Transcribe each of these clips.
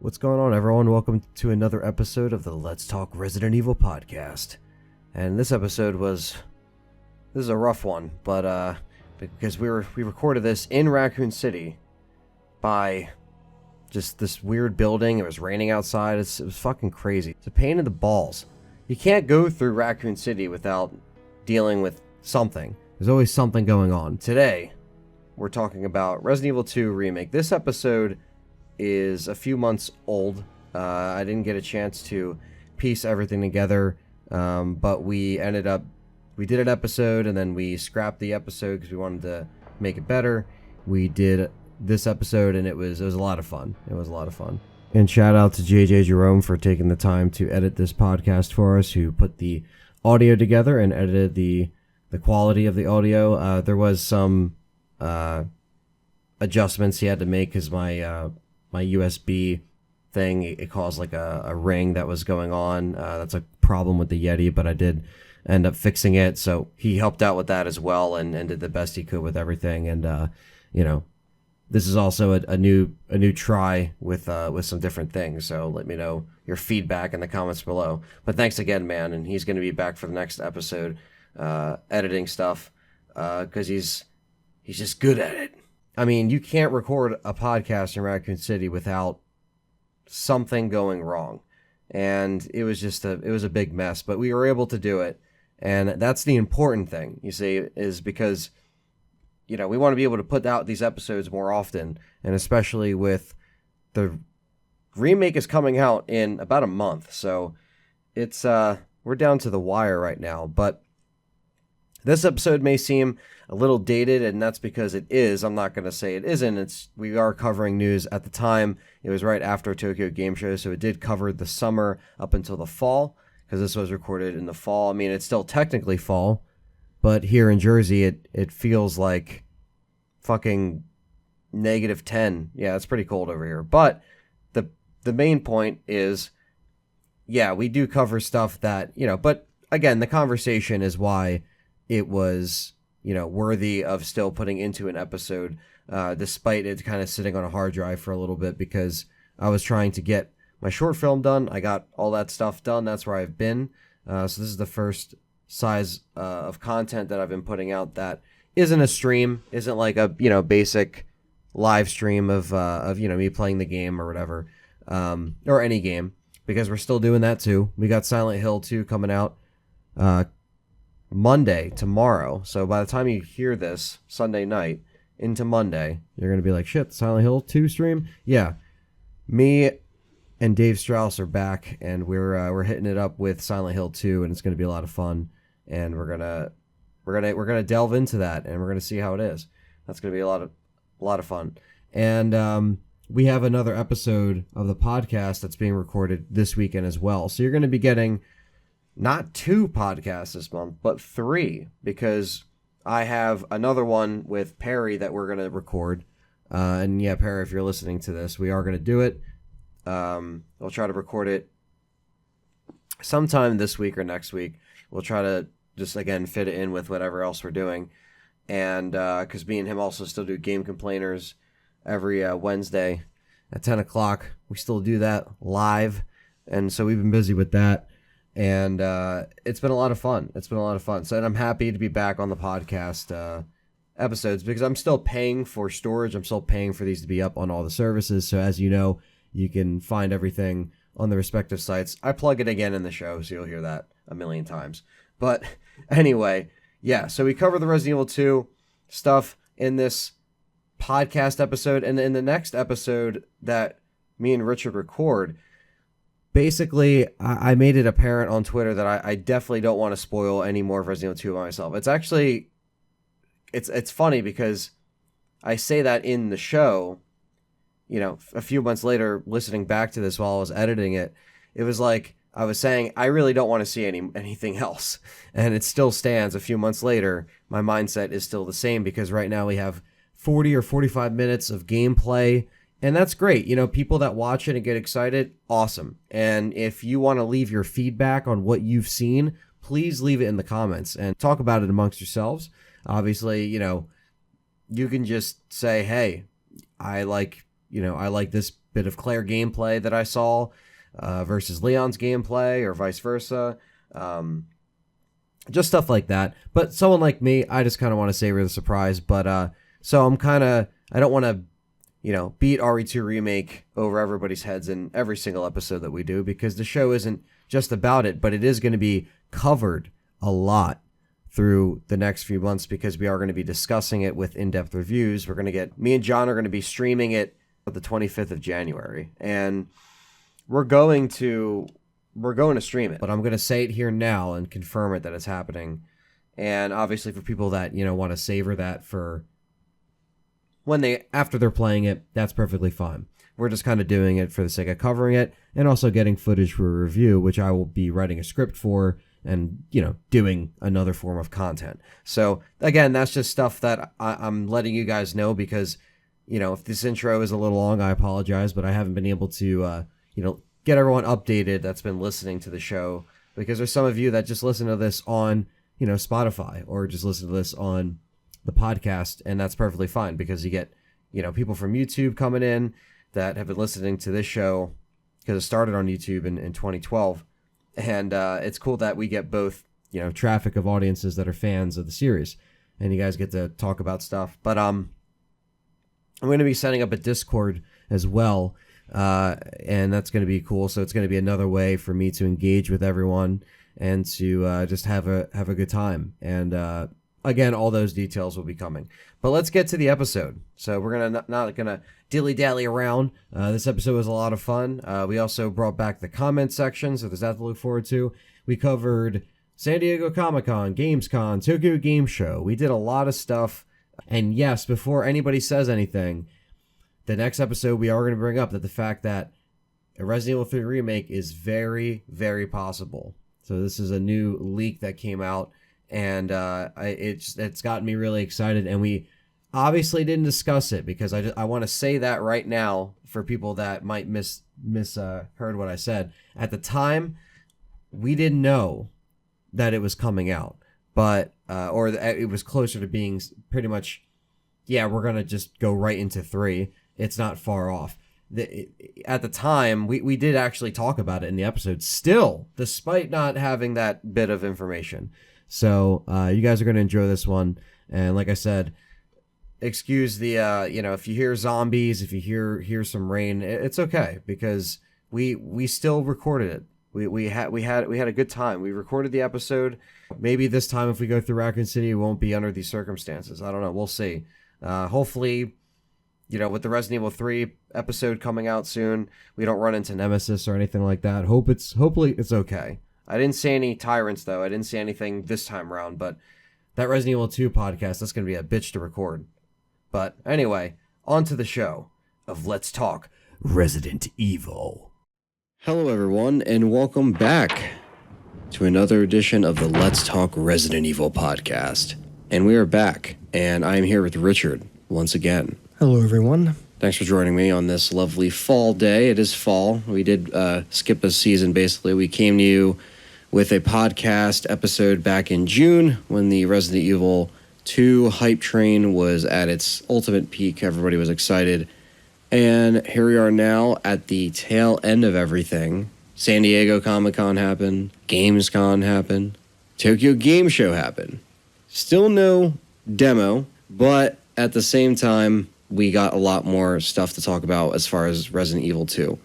What's going on, everyone? Welcome to another episode of the Let's Talk Resident Evil podcast. And this episode this is a rough one, but because we recorded this in Raccoon City by just this weird building. It was raining outside. It was fucking crazy. It's a pain in the balls. You can't go through Raccoon City without dealing with something. There's always something going on. Today, we're talking about Resident Evil 2 Remake. This episode is a few months old. I didn't get a chance to piece everything together, but we did an episode and then we scrapped the episode because we wanted to make it better. We did this episode and it was a lot of fun. It was a lot of fun. And shout out to Jerome for taking the time to edit this podcast for us, who put the audio together and edited the quality of the audio. There was some adjustments he had to make because my USB thing, it caused like a ring that was going on. That's a problem with the Yeti, but I did end up fixing it. So he helped out with that as well and did the best he could with everything. And, this is also a new try with some different things. So let me know your feedback in the comments below. But thanks again, man. And he's going to be back for the next episode, editing stuff, because he's just good at it. I mean, you can't record a podcast in Raccoon City without something going wrong. And it was just a big mess, but we were able to do it. And that's the important thing, you see, is because, we want to be able to put out these episodes more often. And especially with the remake is coming out in about a month. So it's, we're down to the wire right now, but this episode may seem a little dated, and that's because it is. I'm not going to say it isn't. We are covering news at the time. It was right after Tokyo Game Show, so it did cover the summer up until the fall, because this was recorded in the fall. I mean, it's still technically fall, but here in Jersey, it feels like fucking -10. Yeah, it's pretty cold over here. But the main point is, yeah, we do cover stuff that, but again, the conversation is why it was, worthy of still putting into an episode, despite it kind of sitting on a hard drive for a little bit, because I was trying to get my short film done. I got all that stuff done. That's where I've been. So this is the first size of content that I've been putting out that isn't a stream, isn't like a, basic live stream of me playing the game or whatever, or any game, because we're still doing that too. We got Silent Hill 2 coming out, Monday, tomorrow. So by the time you hear this, Sunday night into Monday, you're going to be like, shit, Silent Hill 2 stream? Yeah. Me and Dave Strauss are back, and we're hitting it up with Silent Hill 2, and it's going to be a lot of fun. And we're going to delve into that, and we're going to see how it is. That's going to be a lot of fun. And we have another episode of the podcast that's being recorded this weekend as well. So you're going to be getting not 2 podcasts this month, but 3, because I have another one with Perry that we're going to record. And yeah, Perry, if you're listening to this, we are going to do it. We'll try to record it sometime this week or next week. We'll try to just, again, fit it in with whatever else we're doing. And because me and him also still do Game Complainers every Wednesday at 10 o'clock. We still do that live. And so we've been busy with that. And it's been a lot of fun. So, and I'm happy to be back on the podcast episodes, because I'm still paying for storage. I'm still paying for these to be up on all the services. So as you know, you can find everything on the respective sites. I plug it again in the show, so you'll hear that a million times. But anyway, yeah, so we cover the Resident Evil 2 stuff in this podcast episode. And in the next episode that me and Richard record, basically, I made it apparent on Twitter that I definitely don't want to spoil any more of Resident Evil 2 by myself. It's actually, it's funny because I say that in the show, a few months later, listening back to this while I was editing it, it was like I was saying, I really don't want to see anything else. And it still stands a few months later. My mindset is still the same, because right now we have 40 or 45 minutes of gameplay. And that's great. People that watch it and get excited, awesome. And if you want to leave your feedback on what you've seen, please leave it in the comments and talk about it amongst yourselves. Obviously, you can just say, hey, I like this bit of Claire gameplay that I saw versus Leon's gameplay or vice versa. Just stuff like that. But someone like me, I just kind of want to savor the surprise. But so I don't want to, beat RE2 Remake over everybody's heads in every single episode that we do, because the show isn't just about it, but it is going to be covered a lot through the next few months, because we are going to be discussing it with in-depth reviews. Me and John are going to be streaming it on the 25th of January, and we're going to stream it, but I'm going to say it here now and confirm it that it's happening. And obviously for people that, want to savor that for after they're playing it, that's perfectly fine. We're just kind of doing it for the sake of covering it and also getting footage for a review, which I will be writing a script for and, doing another form of content. So again, that's just stuff that I'm letting you guys know, because, if this intro is a little long, I apologize, but I haven't been able to, get everyone updated that's been listening to the show, because there's some of you that just listen to this on, Spotify, or just listen to this on the podcast, and that's perfectly fine, because you get, people from YouTube coming in that have been listening to this show, because it started on YouTube in 2012, and it's cool that we get both, traffic of audiences that are fans of the series, and you guys get to talk about stuff. But I'm going to be setting up a Discord as well, and that's going to be cool. So it's going to be another way for me to engage with everyone and to just have a good time. And again, all those details will be coming. But let's get to the episode. So we're not gonna dilly-dally around. This episode was a lot of fun. We also brought back the comment section, so there's that to look forward to. We covered San Diego Comic-Con, Gamescom, Tokyo Game Show. We did a lot of stuff. And yes, before anybody says anything, the next episode we are going to bring up the fact that a Resident Evil 3 remake is very, very possible. So this is a new leak that came out, and it's gotten me really excited. And we obviously didn't discuss it, because I want to say that right now for people that might heard what I said. At the time, we didn't know that it was coming out, but or it was closer to being pretty much, yeah, we're gonna just go right into 3. It's not far off. At the time, we did actually talk about it in the episode still, despite not having that bit of information. So you guys are going to enjoy this one. And like I said, excuse the, if you hear zombies, if you hear some rain, it's okay, because we still recorded it. We had a good time. We recorded the episode. Maybe this time, if we go through Raccoon City, it won't be under these circumstances. I don't know. We'll see. Hopefully, with the Resident Evil 3 episode coming out soon, we don't run into Nemesis or anything like that. Hopefully it's okay. I didn't see any tyrants, though. I didn't see anything this time around, but that Resident Evil 2 podcast, that's going to be a bitch to record. But anyway, on to the show of Let's Talk Resident Evil. Hello, everyone, and welcome back to another edition of the Let's Talk Resident Evil podcast. And we are back, and I'm here with Richard once again. Hello, everyone. Thanks for joining me on this lovely fall day. It is fall. We did skip a season, basically. We came to you with a podcast episode back in June when the Resident Evil 2 hype train was at its ultimate peak. Everybody was excited. And here we are now at the tail end of everything. San Diego Comic-Con happened. Gamescom happened. Tokyo Game Show happened. Still no demo, but at the same time, we got a lot more stuff to talk about as far as Resident Evil 2.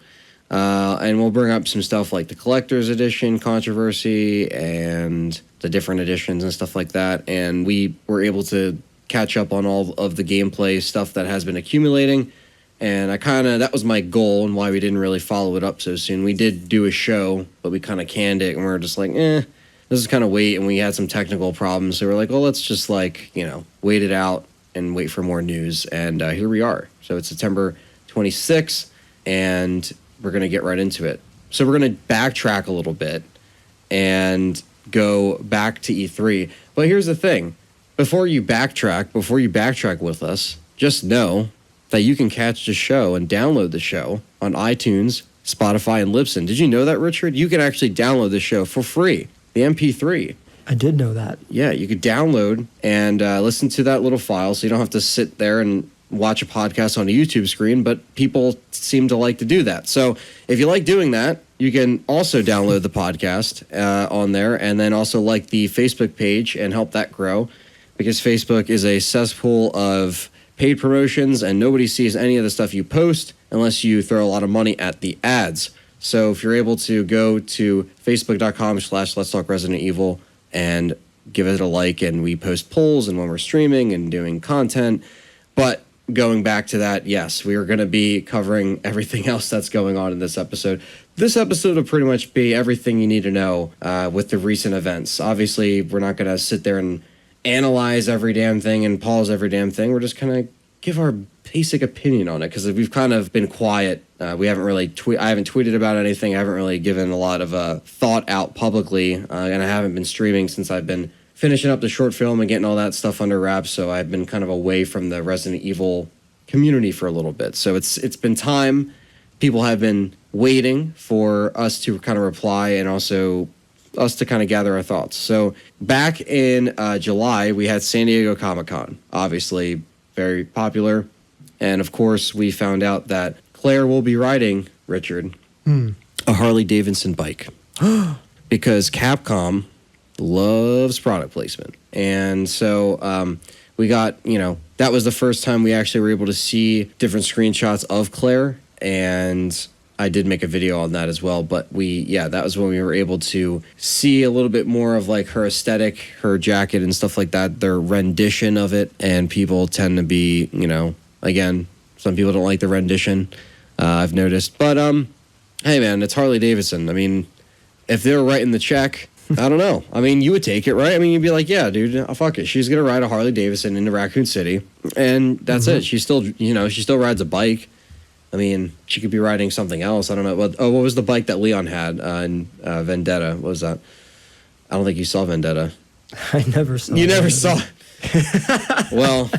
And we'll bring up some stuff like the Collector's Edition controversy and the different editions and stuff like that. And we were able to catch up on all of the gameplay stuff that has been accumulating. And that was my goal and why we didn't really follow it up so soon. We did do a show, but we kind of canned it, and we were just like, this is kind of wait. And we had some technical problems. So we're like, well, let's just wait it out and wait for more news. And here we are. So it's September 26th, and we're going to get right into it. So we're going to backtrack a little bit and go back to E3. But here's the thing. Before you backtrack with us, just know that you can catch the show and download the show on iTunes, Spotify, and Libsyn. Did you know that, Richard? You can actually download the show for free, the MP3. I did know that. Yeah, you could download and listen to that little file, so you don't have to sit there and watch a podcast on a YouTube screen, but people seem to like to do that. So if you like doing that, you can also download the podcast on there, and then also like the Facebook page and help that grow, because Facebook is a cesspool of paid promotions and nobody sees any of the stuff you post unless you throw a lot of money at the ads. So if you're able to go to facebook.com/Let's Talk Resident Evil and give it a like, and we post polls and when we're streaming and doing content. But going back to that, yes, we are going to be covering everything else that's going on in this episode. This episode will pretty much be everything you need to know with the recent events. Obviously, we're not going to sit there and analyze every damn thing and pause every damn thing. We're just going to give our basic opinion on it, because we've kind of been quiet. We haven't really I haven't tweeted about anything. I haven't really given a lot of thought out publicly, and I haven't been streaming since I've been finishing up the short film and getting all that stuff under wraps. So I've been kind of away from the Resident Evil community for a little bit. So it's been time. People have been waiting for us to kind of reply, and also us to kind of gather our thoughts. So back in July, we had San Diego Comic-Con, obviously very popular. And of course, we found out that Claire will be riding, Richard, a Harley Davidson bike because Capcom loves product placement. And so we got, that was the first time we actually were able to see different screenshots of Claire. And I did make a video on that as well. But that was when we were able to see a little bit more of like her aesthetic, her jacket and stuff like that, their rendition of it. And people tend to be, again, some people don't like the rendition, I've noticed. But, hey, man, it's Harley Davidson. I mean, if they were writing the check, I don't know. I mean, you would take it, right? I mean, you'd be like, yeah, dude, fuck it. She's going to ride a Harley Davidson into Raccoon City. And that's it. She still, she still rides a bike. I mean, she could be riding something else. I don't know. What was the bike that Leon had in Vendetta? What was that? I don't think you saw Vendetta. I never saw it. You never saw it. Well,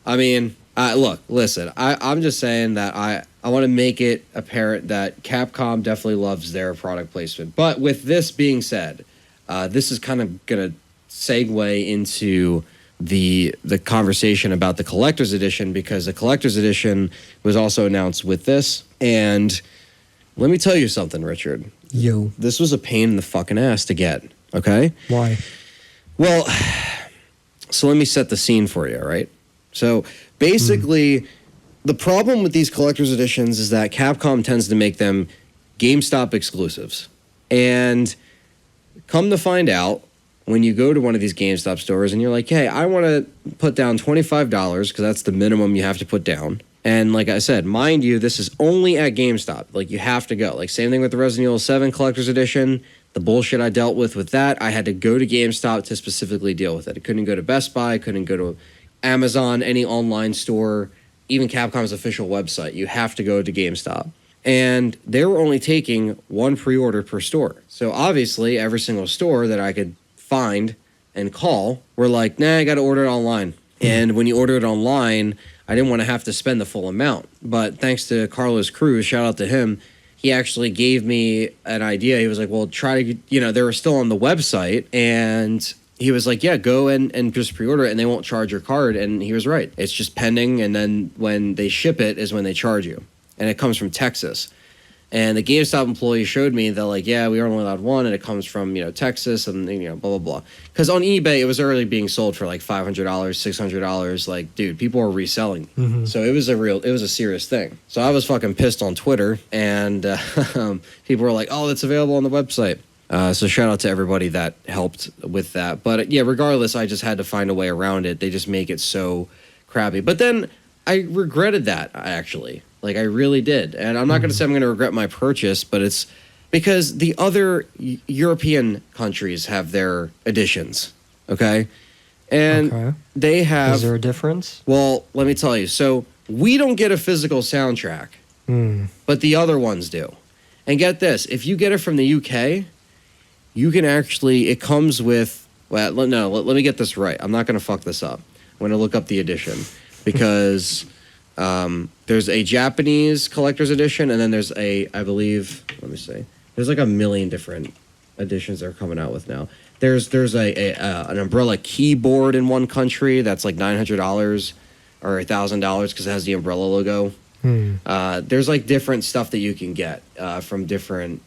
I mean, look, listen, I'm just saying that I want to make it apparent that Capcom definitely loves their product placement. But with this being said, this is kind of going to segue into the conversation about the collector's edition, because the collector's edition was also announced with this. And let me tell you something, Richard. Yo. This was a pain in the fucking ass to get, okay? Why? Well, so let me set the scene for you, all right? So basically, the problem with these collector's editions is that Capcom tends to make them GameStop exclusives. And come to find out, when you go to one of these GameStop stores and you're like, hey, I want to put down $25 because that's the minimum you have to put down. And like I said, mind you, this is only at GameStop. Like, you have to go. Like, same thing with the Resident Evil 7 Collector's Edition. The bullshit I dealt with that, I had to go to GameStop to specifically deal with it. I couldn't go to Best Buy, couldn't go to Amazon, any online store, even Capcom's official website. You have to go to GameStop. And they were only taking one pre-order per store. So obviously, every single store that I could find and call were like, nah, I got to order it online. And when you order it online, I didn't want to have to spend the full amount. But thanks to Carlos Cruz, shout out to him, he actually gave me an idea. He was like, well, try to, they were still on the website. And he was like, yeah, go and just pre-order it and they won't charge your card. And he was right. It's just pending. And then when they ship it is when they charge you. And it comes from Texas. And the GameStop employee showed me that, like, yeah, we are only allowed one, and it comes from, Texas, and, blah, blah, blah. Because on eBay, it was already being sold for, like, $500, $600. Like, dude, people were reselling. So it was a serious thing. So I was fucking pissed on Twitter, and people were like, oh, it's available on the website. So shout out to everybody that helped with that. But, yeah, regardless, I just had to find a way around it. They just make it so crappy. But then I regretted that, actually. Like, I really did. And I'm not going to say I'm going to regret my purchase, but it's because the other European countries have their editions, okay? And they have... Is there a difference? Well, let me tell you. So, we don't get a physical soundtrack, but the other ones do. And get this. If you get it from the UK, you can actually... It comes with... Well, no, let me get this right. I'm not going to fuck this up. I'm going to look up the edition because... there's a Japanese collector's edition, and then there's I believe, let me see. There's like a million different editions they're coming out with now. There's an umbrella keyboard in one country that's like $900. or $1,000 because it has the umbrella logo. There's like different stuff that you can get from different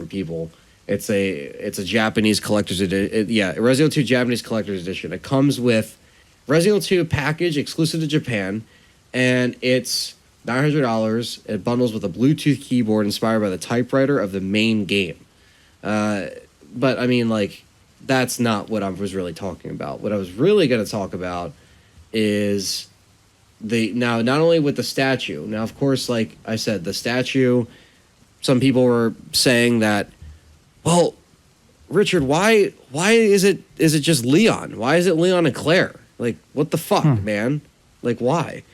people. It's a Japanese collector's edition. Resident Evil 2 Japanese collector's edition. It comes with Resident Evil 2 package exclusive to Japan, and it's $900. It bundles with a Bluetooth keyboard inspired by the typewriter of the main game. But I mean, like, that's not what I was really talking about. What I was really going to talk about is not only with the statue. Now, of course, like I said, the statue, some people were saying that, well, Richard, why is it just Leon? Why is it Leon and Claire? Like, what the fuck, man? Like, why?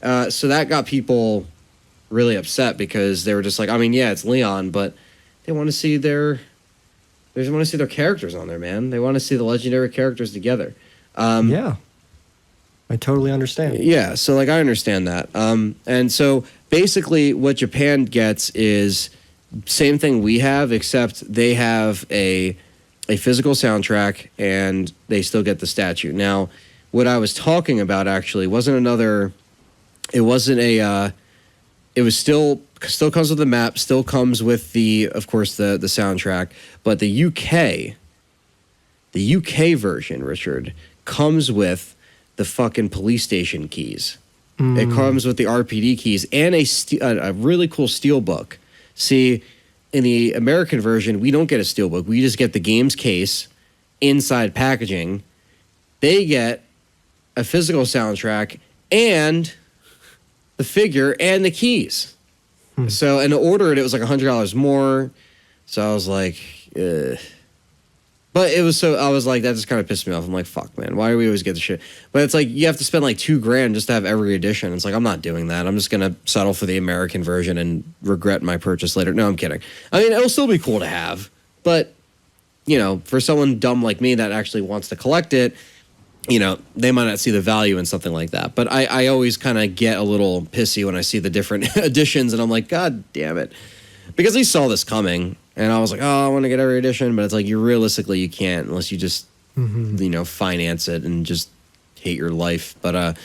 So that got people really upset because they were just like, I mean, yeah, it's Leon, but they want to see their characters on there, man. They want to see the legendary characters together. Yeah. I totally understand. Yeah, so like I understand that. And so basically what Japan gets is same thing we have, except they have a physical soundtrack and they still get the statue. Now, what I was talking about actually it was still comes with the map, still comes with of course the soundtrack, but the UK version, Richard, comes with the fucking police station keys. It comes with the RPD keys and a really cool steelbook. See, in the American version, we don't get a steelbook. We just get the game's case inside packaging. They get a physical soundtrack and the figure and the keys. So, and to order it, it was like $100 more. So I was like, ugh. But I was like, that just kind of pissed me off. I'm like, fuck, man, why do we always get the shit? But it's like, you have to spend like $2,000 just to have every edition. It's like, I'm not doing that. I'm just going to settle for the American version and regret my purchase later. No, I'm kidding. I mean, it'll still be cool to have. But, you know, for someone dumb like me that actually wants to collect it, you know, they might not see the value in something like that. But I always kind of get a little pissy when I see the different editions, and I'm like, God damn it. Because we saw this coming, and I was like, oh, I want to get every edition, but it's like, you can't unless you just, you know, finance it and just hate your life. But,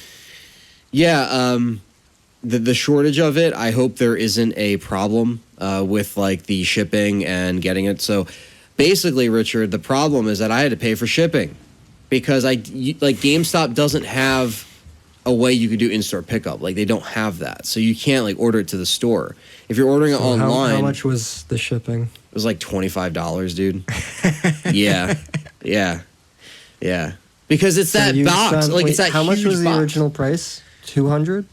the shortage of it, I hope there isn't a problem with, like, the shipping and getting it. So, basically, Richard, the problem is that I had to pay for shipping. Because GameStop doesn't have a way you could do in-store pickup. Like, they don't have that. So you can't, like, order it to the store. If you're ordering it online... How much was the shipping? It was like $25, dude. Yeah. Because it's that box. It's that how much was the box. original price? $200?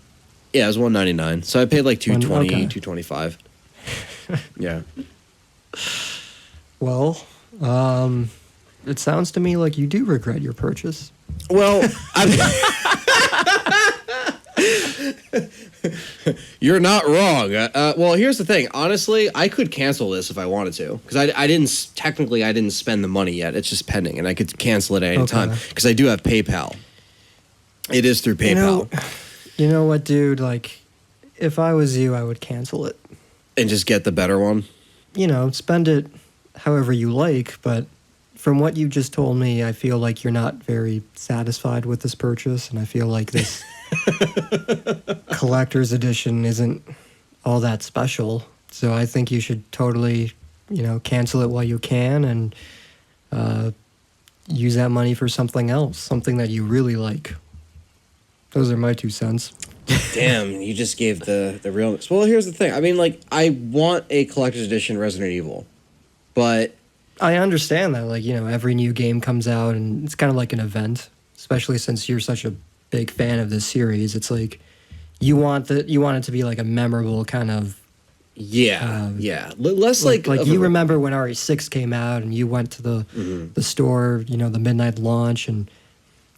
Yeah, it was $199. So I paid like $220, okay. $225. Yeah. Well, it sounds to me like you do regret your purchase. Well, you're not wrong. Well, here's the thing. Honestly, I could cancel this if I wanted to, because I didn't spend the money yet. It's just pending, and I could cancel it at any time because I do have PayPal. It is through PayPal. You know what, dude? Like, if I was you, I would cancel it and just get the better one. You know, spend it however you like, but from what you just told me, I feel like you're not very satisfied with this purchase, and I feel like this collector's edition isn't all that special. So I think you should totally, cancel it while you can and use that money for something else, something that you really like. Those are my 2 cents. Damn, you just gave the realness. Well, here's the thing. I mean, like, I want a collector's edition Resident Evil, but... I understand that, every new game comes out and it's kind of like an event, especially since you're such a big fan of this series. It's like you want it to be like a memorable kind of less like you remember when RE6 came out and you went to the store, the midnight launch, and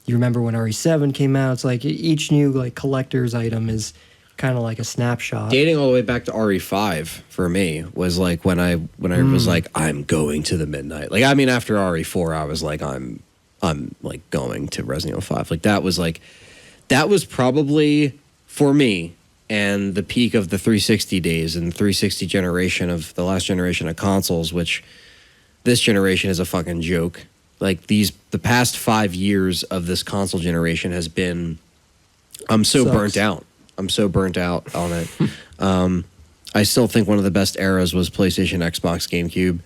you remember when RE7 came out. It's like each new collector's item is kind of like a snapshot. Dating all the way back to RE5 for me was like when I was like, I'm going to the midnight. Like, I mean, after RE4, I was like, I'm like going to Resident Evil 5. Like, that was probably for me and the peak of the 360 days and the 360 generation of the last generation of consoles, which this generation is a fucking joke. like the past 5 years of this console generation has been, I'm so Sucks. burnt out. I'm so burnt out on it. I still think one of the best eras was PlayStation, Xbox, GameCube.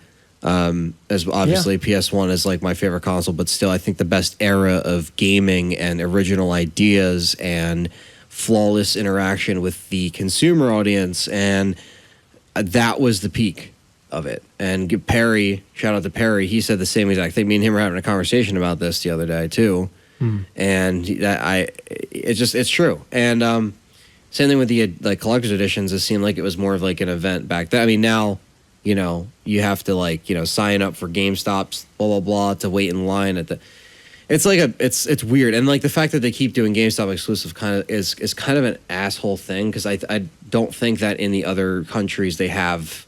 As obviously PS1 is like my favorite console, but still I think the best era of gaming and original ideas and flawless interaction with the consumer audience, and that was the peak of it. And Perry, shout out to Perry, he said the same exact thing. Me and him were having a conversation about this the other day too, and it's true. And same thing with the like collector's editions. It seemed like it was more of like an event back then. I mean, now, you know, you have to like, you know, sign up for GameStops, blah blah blah, to wait in line at the. It's like it's weird, and like the fact that they keep doing GameStop exclusive kind of is kind of an asshole thing, because I don't think that in the other countries they have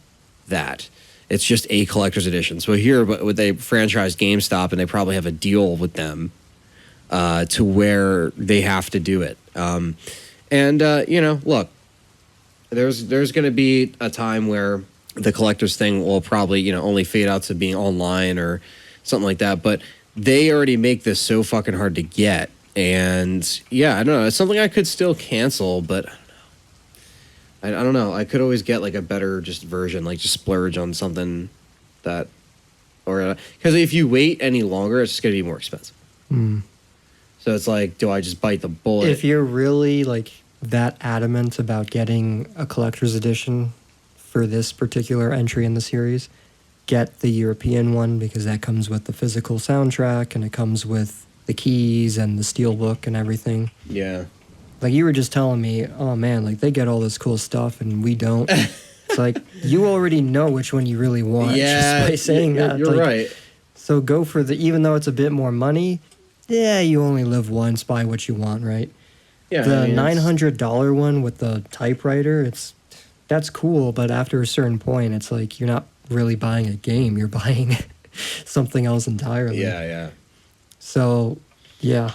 that. It's just a collector's edition. So here, but they franchise GameStop, and they probably have a deal with them to where they have to do it. You know, look, there's going to be a time where the collector's thing will probably, you know, only fade out to being online or something like that. But they already make this so fucking hard to get. And yeah, I don't know. It's something I could still cancel, but I don't know. I could always get like a better just version, like just splurge on something that, or because if you wait any longer, it's just going to be more expensive. So it's like, do I just bite the bullet? If you're really like that adamant about getting a collector's edition for this particular entry in the series, get the European one, because that comes with the physical soundtrack and it comes with the keys and the steelbook and everything. Yeah. Like you were just telling me, oh man, like they get all this cool stuff and we don't. It's like you already know which one you really want just by saying that. You're like, right. So go for the, even though it's a bit more money, yeah, you only live once, buy what you want, right? Yeah. The I mean, $900 one with the typewriter, that's cool, but after a certain point, it's like you're not really buying a game, you're buying something else entirely. Yeah. So, yeah,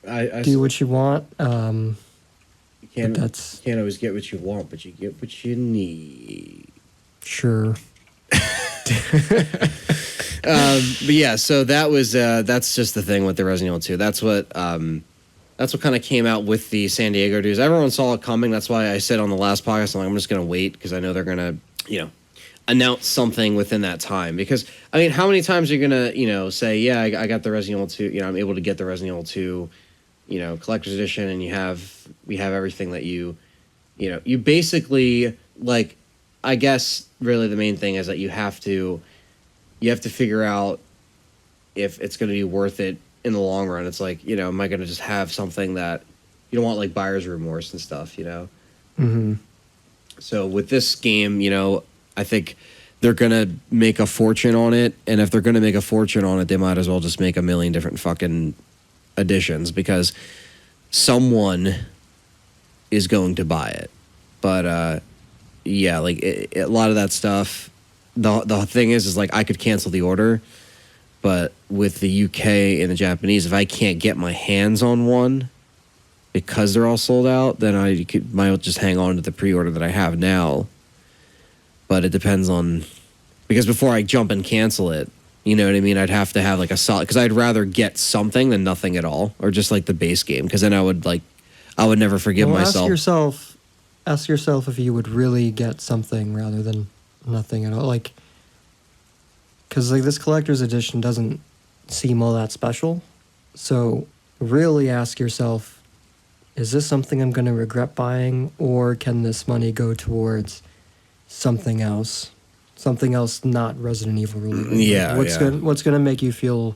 I do what you want. you can't, but that's you can't always get what you want, but you get what you need. sure. But yeah, so that was that's just the thing with the Resident Evil 2. That's what kind of came out with the San Diego dudes. Everyone saw it coming. That's why I said on the last podcast, I'm just going to wait, because I know they're going to, you know, announce something within that time. Because I mean, how many times are you going to, you know, say, yeah, I got the Resident Evil 2, you know, I'm able to get the Resident Evil 2, you know, collector's edition, and we have everything that you know, you basically, like, I guess really the main thing is that you have to figure out if it's going to be worth it in the long run. It's like, you know, am I going to just have something that you don't want, like buyer's remorse and stuff, you know? Mm-hmm. So with this game, you know, I think they're going to make a fortune on it. And if they're going to make a fortune on it, they might as well just make a million different fucking editions, because someone is going to buy it. But, yeah, like a lot of that stuff, the thing is like I could cancel the order, but with the UK and the Japanese, if I can't get my hands on one because they're all sold out, then I might just hang on to the pre-order that I have now. But it depends on, because before I jump and cancel it, you know what I mean? I'd have to have like a solid, because I'd rather get something than nothing at all, or just like the base game, because then I would never forgive myself. Ask yourself if you would really get something rather than nothing at all. Like, because like this collector's edition doesn't seem all that special. So really ask yourself, is this something I'm going to regret buying, or can this money go towards something else? Something else not Resident Evil related. Yeah, what's going to make you feel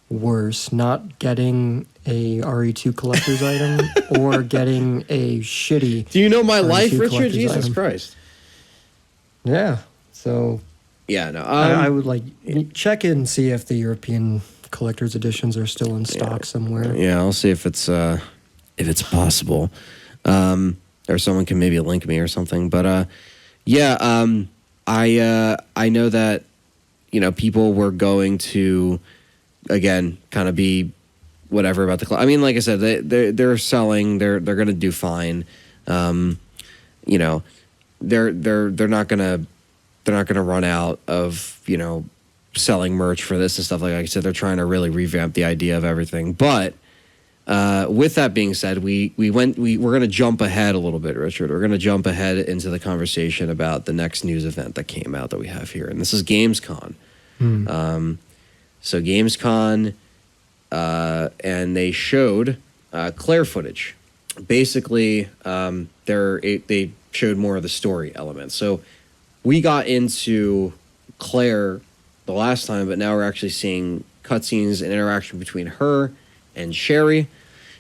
worse? Not getting a RE2 collector's item, or getting a shitty... Do you know my RE2 life, Richard? collector's Jesus item. Christ. Yeah, so... Yeah, no. I would like check in and see if the European collector's editions are still in stock somewhere. Yeah, I'll see if it's possible, or someone can maybe link me or something. But I know that, you know, people were going to, again, kind of be whatever about the. I mean, like I said, they're selling. They're going to do fine. You know, they're not going to run out of, you know, selling merch for this and stuff. Like I said, they're trying to really revamp the idea of everything. But with that being said, we're going to jump ahead a little bit, Richard. We're going to jump ahead into the conversation about the next news event that came out that we have here, and this is Gamescom. So Gamescom, and they showed Claire footage. Basically, they showed more of the story elements. So we got into Claire the last time, but now we're actually seeing cutscenes and interaction between her and Sherry,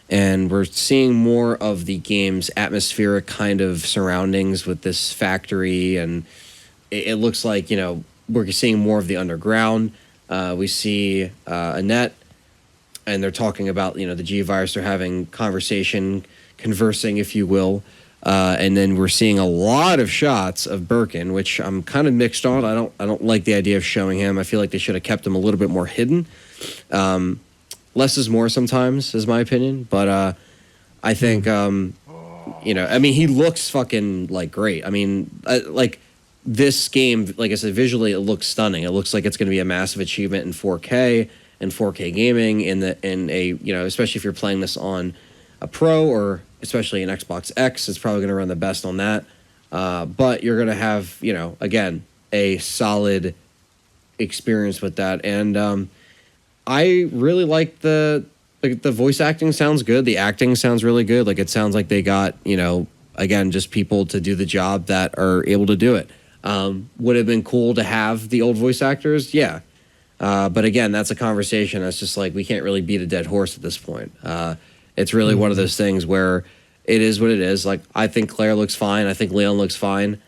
and we're seeing more of the game's atmospheric kind of surroundings with this factory, and it looks like, you know, we're seeing more of the underground. We see Annette, and they're talking about, you know, the G-Virus. They're having conversing, if you will. And then we're seeing a lot of shots of Birkin, which I'm kind of mixed on. I don't like the idea of showing him. I feel like they should have kept him a little bit more hidden. Less is more sometimes, is my opinion. But I think, you know, I mean, he looks fucking like great. I mean, like this game, like I said, visually it looks stunning. It looks like it's going to be a massive achievement in 4K and 4K gaming in a, you know, especially if you're playing this on a Pro or especially an Xbox X, it's probably going to run the best on that. But you're going to have, you know, again, a solid experience with that. And I really like the voice acting sounds good. The acting sounds really good. Like, it sounds like they got, you know, again, just people to do the job that are able to do it. Would have been cool to have the old voice actors. Yeah. But again, that's a conversation that's just like, we can't really beat a dead horse at this point. It's really one of those things where it is what it is. Like, I think Claire looks fine. I think Leon looks fine.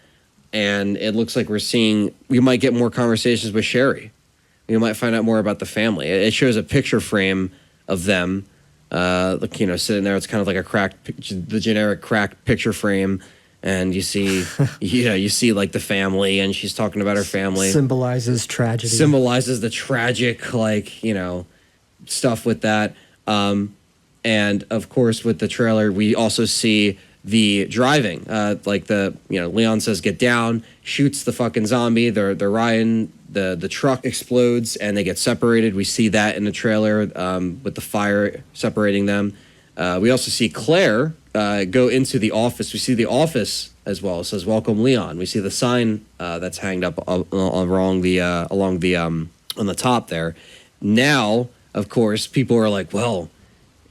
And it looks like we might get more conversations with Sherry. We might find out more about the family. It shows a picture frame of them, like, you know, sitting there. It's kind of like the generic cracked picture frame. And you see, you see like the family, and she's talking about her family. Symbolizes tragedy. Symbolizes the tragic, like, you know, stuff with that. And of course, with the trailer, we also see the driving. Like Leon says, "Get down," shoots the fucking zombie. They're riding. The truck explodes and they get separated. We see that in the trailer with the fire separating them. We also see Claire go into the office. We see the office as well. It says "Welcome, Leon." We see the sign that's hanged up along on the top there. Now, of course, people are like, well,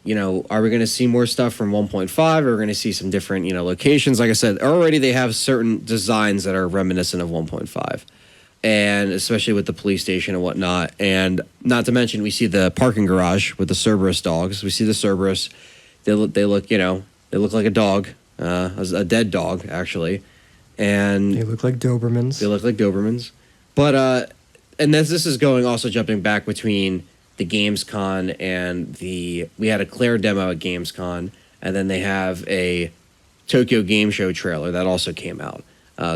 you know, are we going to see more stuff from 1.5? Or are we going to see some different, you know, locations? Like I said, already they have certain designs that are reminiscent of 1.5. And especially with the police station and whatnot. And not to mention, we see the parking garage with the Cerberus dogs. We see the Cerberus. They look, you know, they look like a dog, a dead dog, actually. And they look like Dobermans. But, and this is going, also jumping back between the Gamescom and we had a Claire demo at Gamescom, and then they have a Tokyo Game Show trailer that also came out.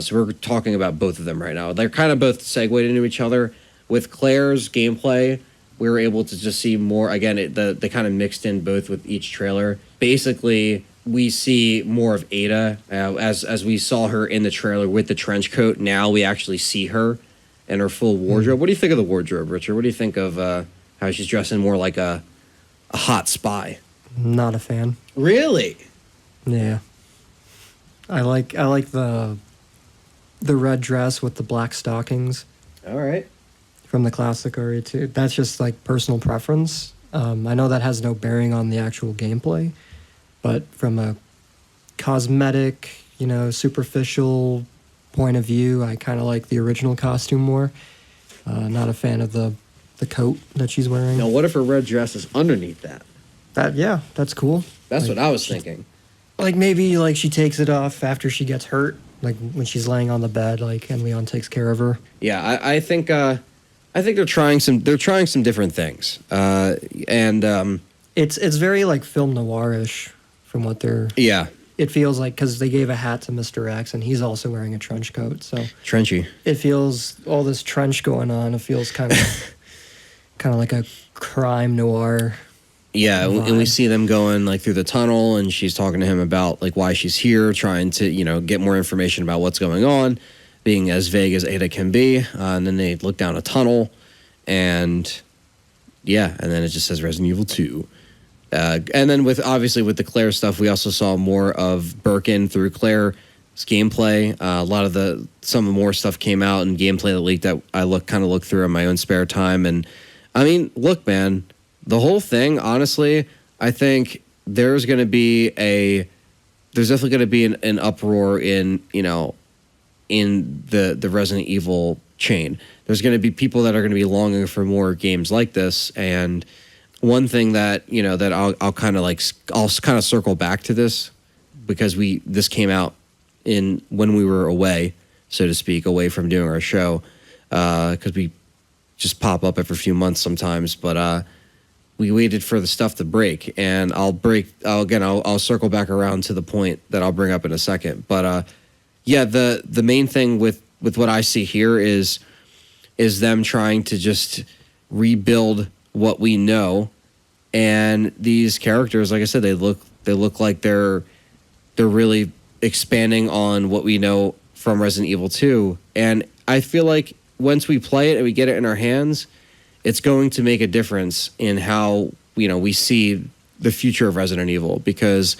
So we're talking about both of them right now. They're kind of both segued into each other. With Claire's gameplay, we were able to just see more. Again, they kind of mixed in both with each trailer. Basically, we see more of Ada. As we saw her in the trailer with the trench coat, now we actually see her in her full wardrobe. What do you think of the wardrobe, Richard? What do you think of how she's dressing more like a hot spy? Not a fan. Really? Yeah. I like the red dress with the black stockings. All right. From the classic RE2. That's just like personal preference. I know that has no bearing on the actual gameplay, but from a cosmetic, you know, superficial point of view, I kind of like the original costume more. Not a fan of the coat that she's wearing. Now, what if her red dress is underneath that? That's cool. That's like, what I was thinking. Like, maybe like she takes it off after she gets hurt, like when she's laying on the bed, like, and Leon takes care of her. Yeah, I think they're trying some different things. It's very like film noir-ish from what they're. Yeah. It feels like, because they gave a hat to Mr. X, and he's also wearing a trench coat, so Trenchy. it feels all this trench going on. It feels kind of like a crime noir. Yeah, vibe. And we see them going like through the tunnel, and she's talking to him about like why she's here, trying to, you know, get more information about what's going on, being as vague as Ada can be. And then they look down a tunnel, and yeah, and then it just says Resident Evil 2. And then with the Claire stuff, we also saw more of Birkin through Claire's gameplay. A lot of some more stuff came out and gameplay that leaked that I looked through in my own spare time. And I mean, look, man, the whole thing, honestly, I think there's definitely going to be an uproar in the Resident Evil chain. There's going to be people that are going to be longing for more games like this. And one thing that I'll kind of circle back to this, because this came out when we were away, so to speak, away from doing our show, because we just pop up every few months sometimes. But we waited for the stuff to break, and I'll circle back around to the point that I'll bring up in a second. But yeah, the main thing with what I see here is them trying to just rebuild what we know, and these characters, like I said, they look like they're really expanding on what we know from Resident Evil 2. And I feel like once we play it and we get it in our hands, it's going to make a difference in how we see the future of Resident Evil, because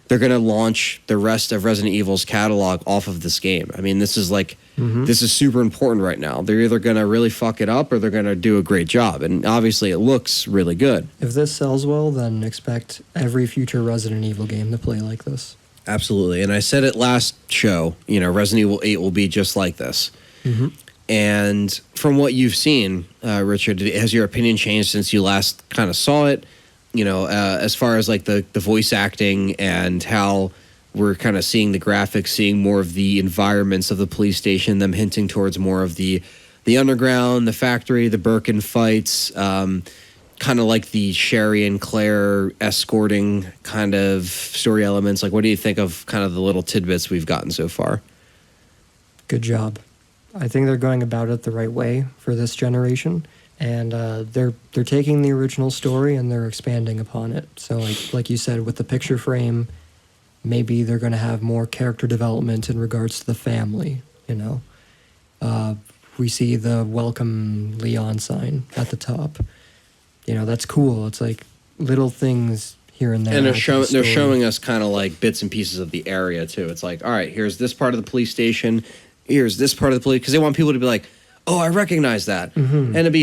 they're going to launch the rest of Resident Evil's catalog off of this game. I mean, this is this is super important right now. They're either going to really fuck it up or they're going to do a great job. And obviously it looks really good. If this sells well, then expect every future Resident Evil game to play like this. Absolutely. And I said it last show, Resident Evil 8 will be just like this. Mm-hmm. And from what you've seen, Richard, has your opinion changed since you last kind of saw it? As far as like the voice acting and how we're kind of seeing the graphics, seeing more of the environments of the police station, them hinting towards more of the underground, the factory, the Birkin fights, kind of like the Sherry and Claire escorting kind of story elements. Like, what do you think of kind of the little tidbits we've gotten so far? Good job. I think they're going about it the right way for this generation. And they're taking the original story and they're expanding upon it. So like you said, with the picture frame, maybe they're going to have more character development in regards to the family. We see the welcome Leon sign at the top. That's cool. It's like little things here and there. And they're showing us kind of like bits and pieces of the area too. It's like, all right, here's this part of the police station. Here's this part of the police, because they want people to be like, oh, I recognize that. Mm-hmm. And to be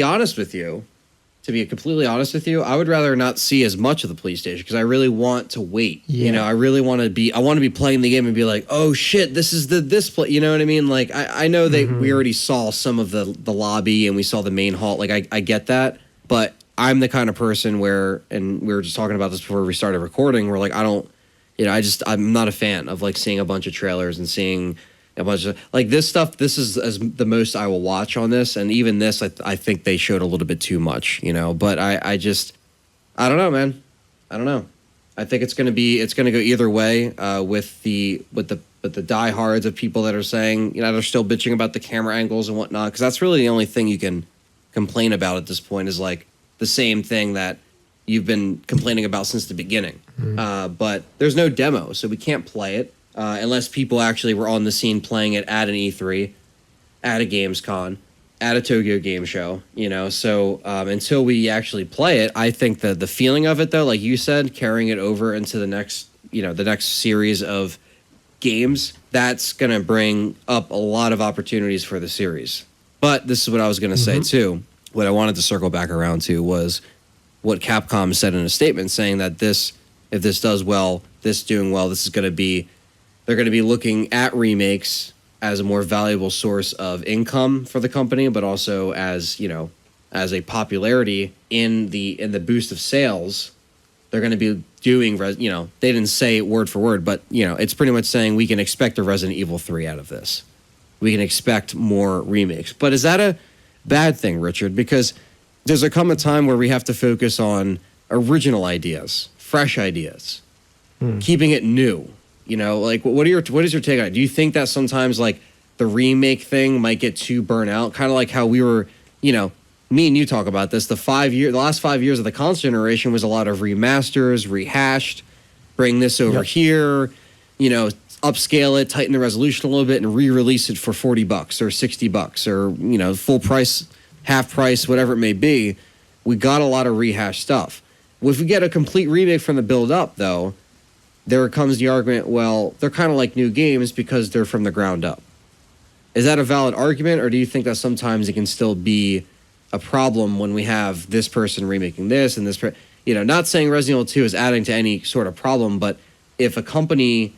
completely honest with you, I would rather not see as much of the police station, because I really want to wait. Yeah. I really want to be playing the game and be like, oh shit, this is this place. You know what I mean? Like, I know that we already saw some of the lobby and we saw the main hall. Like, I get that, but I'm the kind of person where, and we were just talking about this before we started recording, where like, I'm not a fan of like seeing a bunch of trailers and seeing a bunch of like this stuff. This is the most I will watch on this, and even this, I think they showed a little bit too much, But I don't know, man. I don't know. I think it's gonna go either way. With the diehards of people that are saying, they're still bitching about the camera angles and whatnot, because that's really the only thing you can complain about at this point, is like the same thing that you've been complaining about since the beginning. Mm-hmm. But there's no demo, so we can't play it. Unless people actually were on the scene playing it at an E3, at a Gamescom, at a Tokyo Game Show, So until we actually play it, I think that the feeling of it, though, like you said, carrying it over into the next series of games, that's going to bring up a lot of opportunities for the series. But this is what I was going to say, too. What I wanted to circle back around to was what Capcom said in a statement, saying that if this does well, this doing well, this is going to be... They're going to be looking at remakes as a more valuable source of income for the company, but also as a popularity in the boost of sales. They're going to be doing, they didn't say it word for word, but it's pretty much saying we can expect a Resident Evil 3 out of this. We can expect more remakes. But is that a bad thing, Richard? Because there's come a time where we have to focus on original ideas, fresh ideas, keeping it new. Like what is your take on it? Do you think that sometimes like the remake thing might get too burnt out? Kind of like how we were, me and you talk about this. The last 5 years of the console generation was a lot of remasters, rehashed, bring this over here, upscale it, tighten the resolution a little bit, and re-release it for $40 or $60 or full price half price, whatever it may be, we got a lot of rehashed stuff. If we get a complete remake from the build up, though, there comes the argument, well, they're kind of like new games because they're from the ground up. Is that a valid argument, or do you think that sometimes it can still be a problem when we have this person remaking this and this, not saying Resident Evil 2 is adding to any sort of problem, but if a company,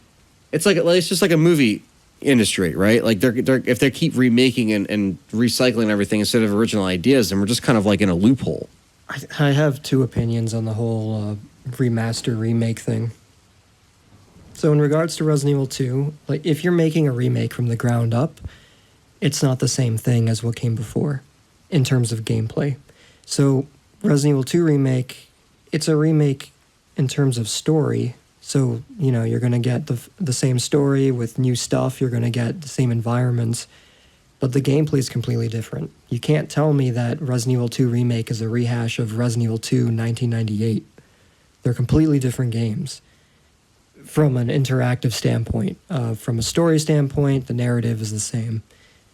it's just like a movie industry, right? Like if they keep remaking and recycling everything instead of original ideas, then we're just kind of like in a loophole. I have two opinions on the whole remaster remake thing. So in regards to Resident Evil 2, like if you're making a remake from the ground up, it's not the same thing as what came before in terms of gameplay. So Resident Evil 2 Remake, it's a remake in terms of story. So, you're going to get the same story with new stuff. You're going to get the same environments. But the gameplay is completely different. You can't tell me that Resident Evil 2 Remake is a rehash of Resident Evil 2 1998. They're completely different games from an interactive standpoint. From a story standpoint, the narrative is the same.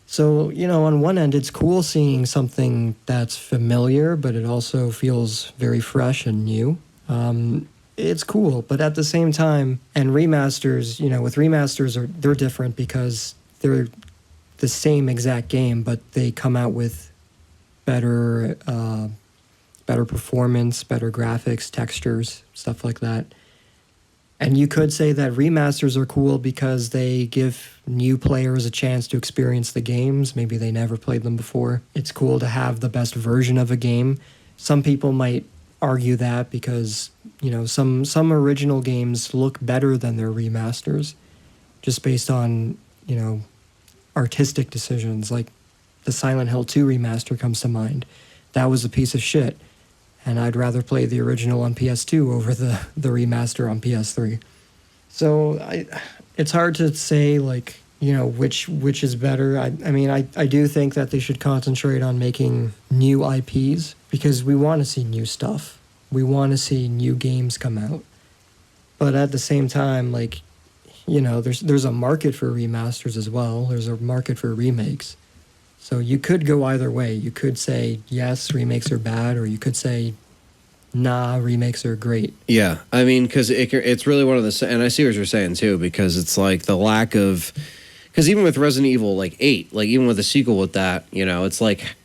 So, on one end, it's cool seeing something that's familiar, but it also feels very fresh and new. It's cool, but at the same time, and remasters, with remasters, they're different because they're the same exact game, but they come out with better performance, better graphics, textures, stuff like that. And you could say that remasters are cool because they give new players a chance to experience the games. Maybe they never played them before. It's cool to have the best version of a game. Some people might argue that because, some original games look better than their remasters just based on, artistic decisions. Like the Silent Hill 2 remaster comes to mind. That was a piece of shit. And I'd rather play the original on PS2 over the remaster on PS3. So it's hard to say, which is better. I do think that they should concentrate on making new IPs because we want to see new stuff. We want to see new games come out. But at the same time, there's a market for remasters as well. There's a market for remakes. So you could go either way. You could say, yes, remakes are bad, or you could say, nah, remakes are great. Yeah, because it's really one of the... And I see what you're saying, too, because it's like the lack of... Because even with Resident Evil, 8, even with the sequel with that, it's like,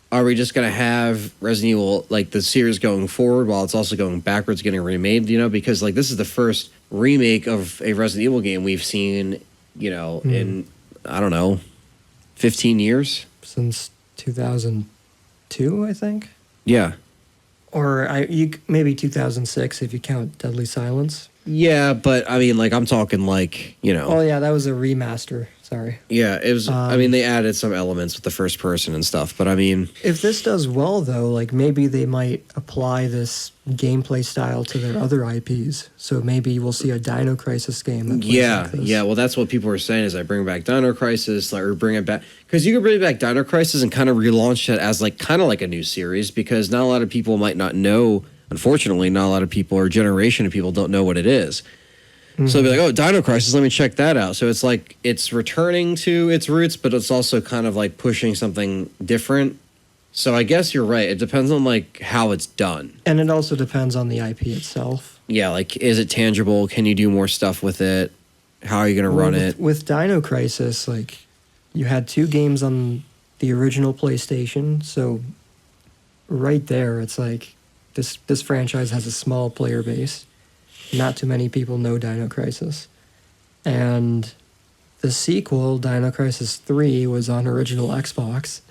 are we just going to have Resident Evil, the series going forward while it's also going backwards, getting remade, Because, this is the first remake of a Resident Evil game we've seen, in, I don't know, 15 years? Since 2002, I think. Yeah. Or maybe 2006 if you count Deadly Silence. Yeah, but I'm talking Oh yeah, that was a remaster. Sorry. Yeah, it was. They added some elements with the first person and stuff, but if this does well though, maybe they might apply this gameplay style to their other IPs. So maybe we'll see a Dino Crisis game. That plays like this. Yeah. Well, that's what people were saying is I bring back Dino Crisis, or bring it back because you could bring back Dino Crisis and kind of relaunch it as kind of like a new series because not a lot of people might not know. Unfortunately, not a lot of people or a generation of people don't know what it is. Mm-hmm. So they'll be like, oh, Dino Crisis, let me check that out. So it's it's returning to its roots, but it's also kind of pushing something different. So I guess you're right. It depends on how it's done. And it also depends on the IP itself. Yeah, is it tangible? Can you do more stuff with it? How are you going to run it? With Dino Crisis, you had 2 games on the original PlayStation. So right there, it's this franchise has a small player base. Not too many people know Dino Crisis. And the sequel, Dino Crisis 3, was on original Xbox.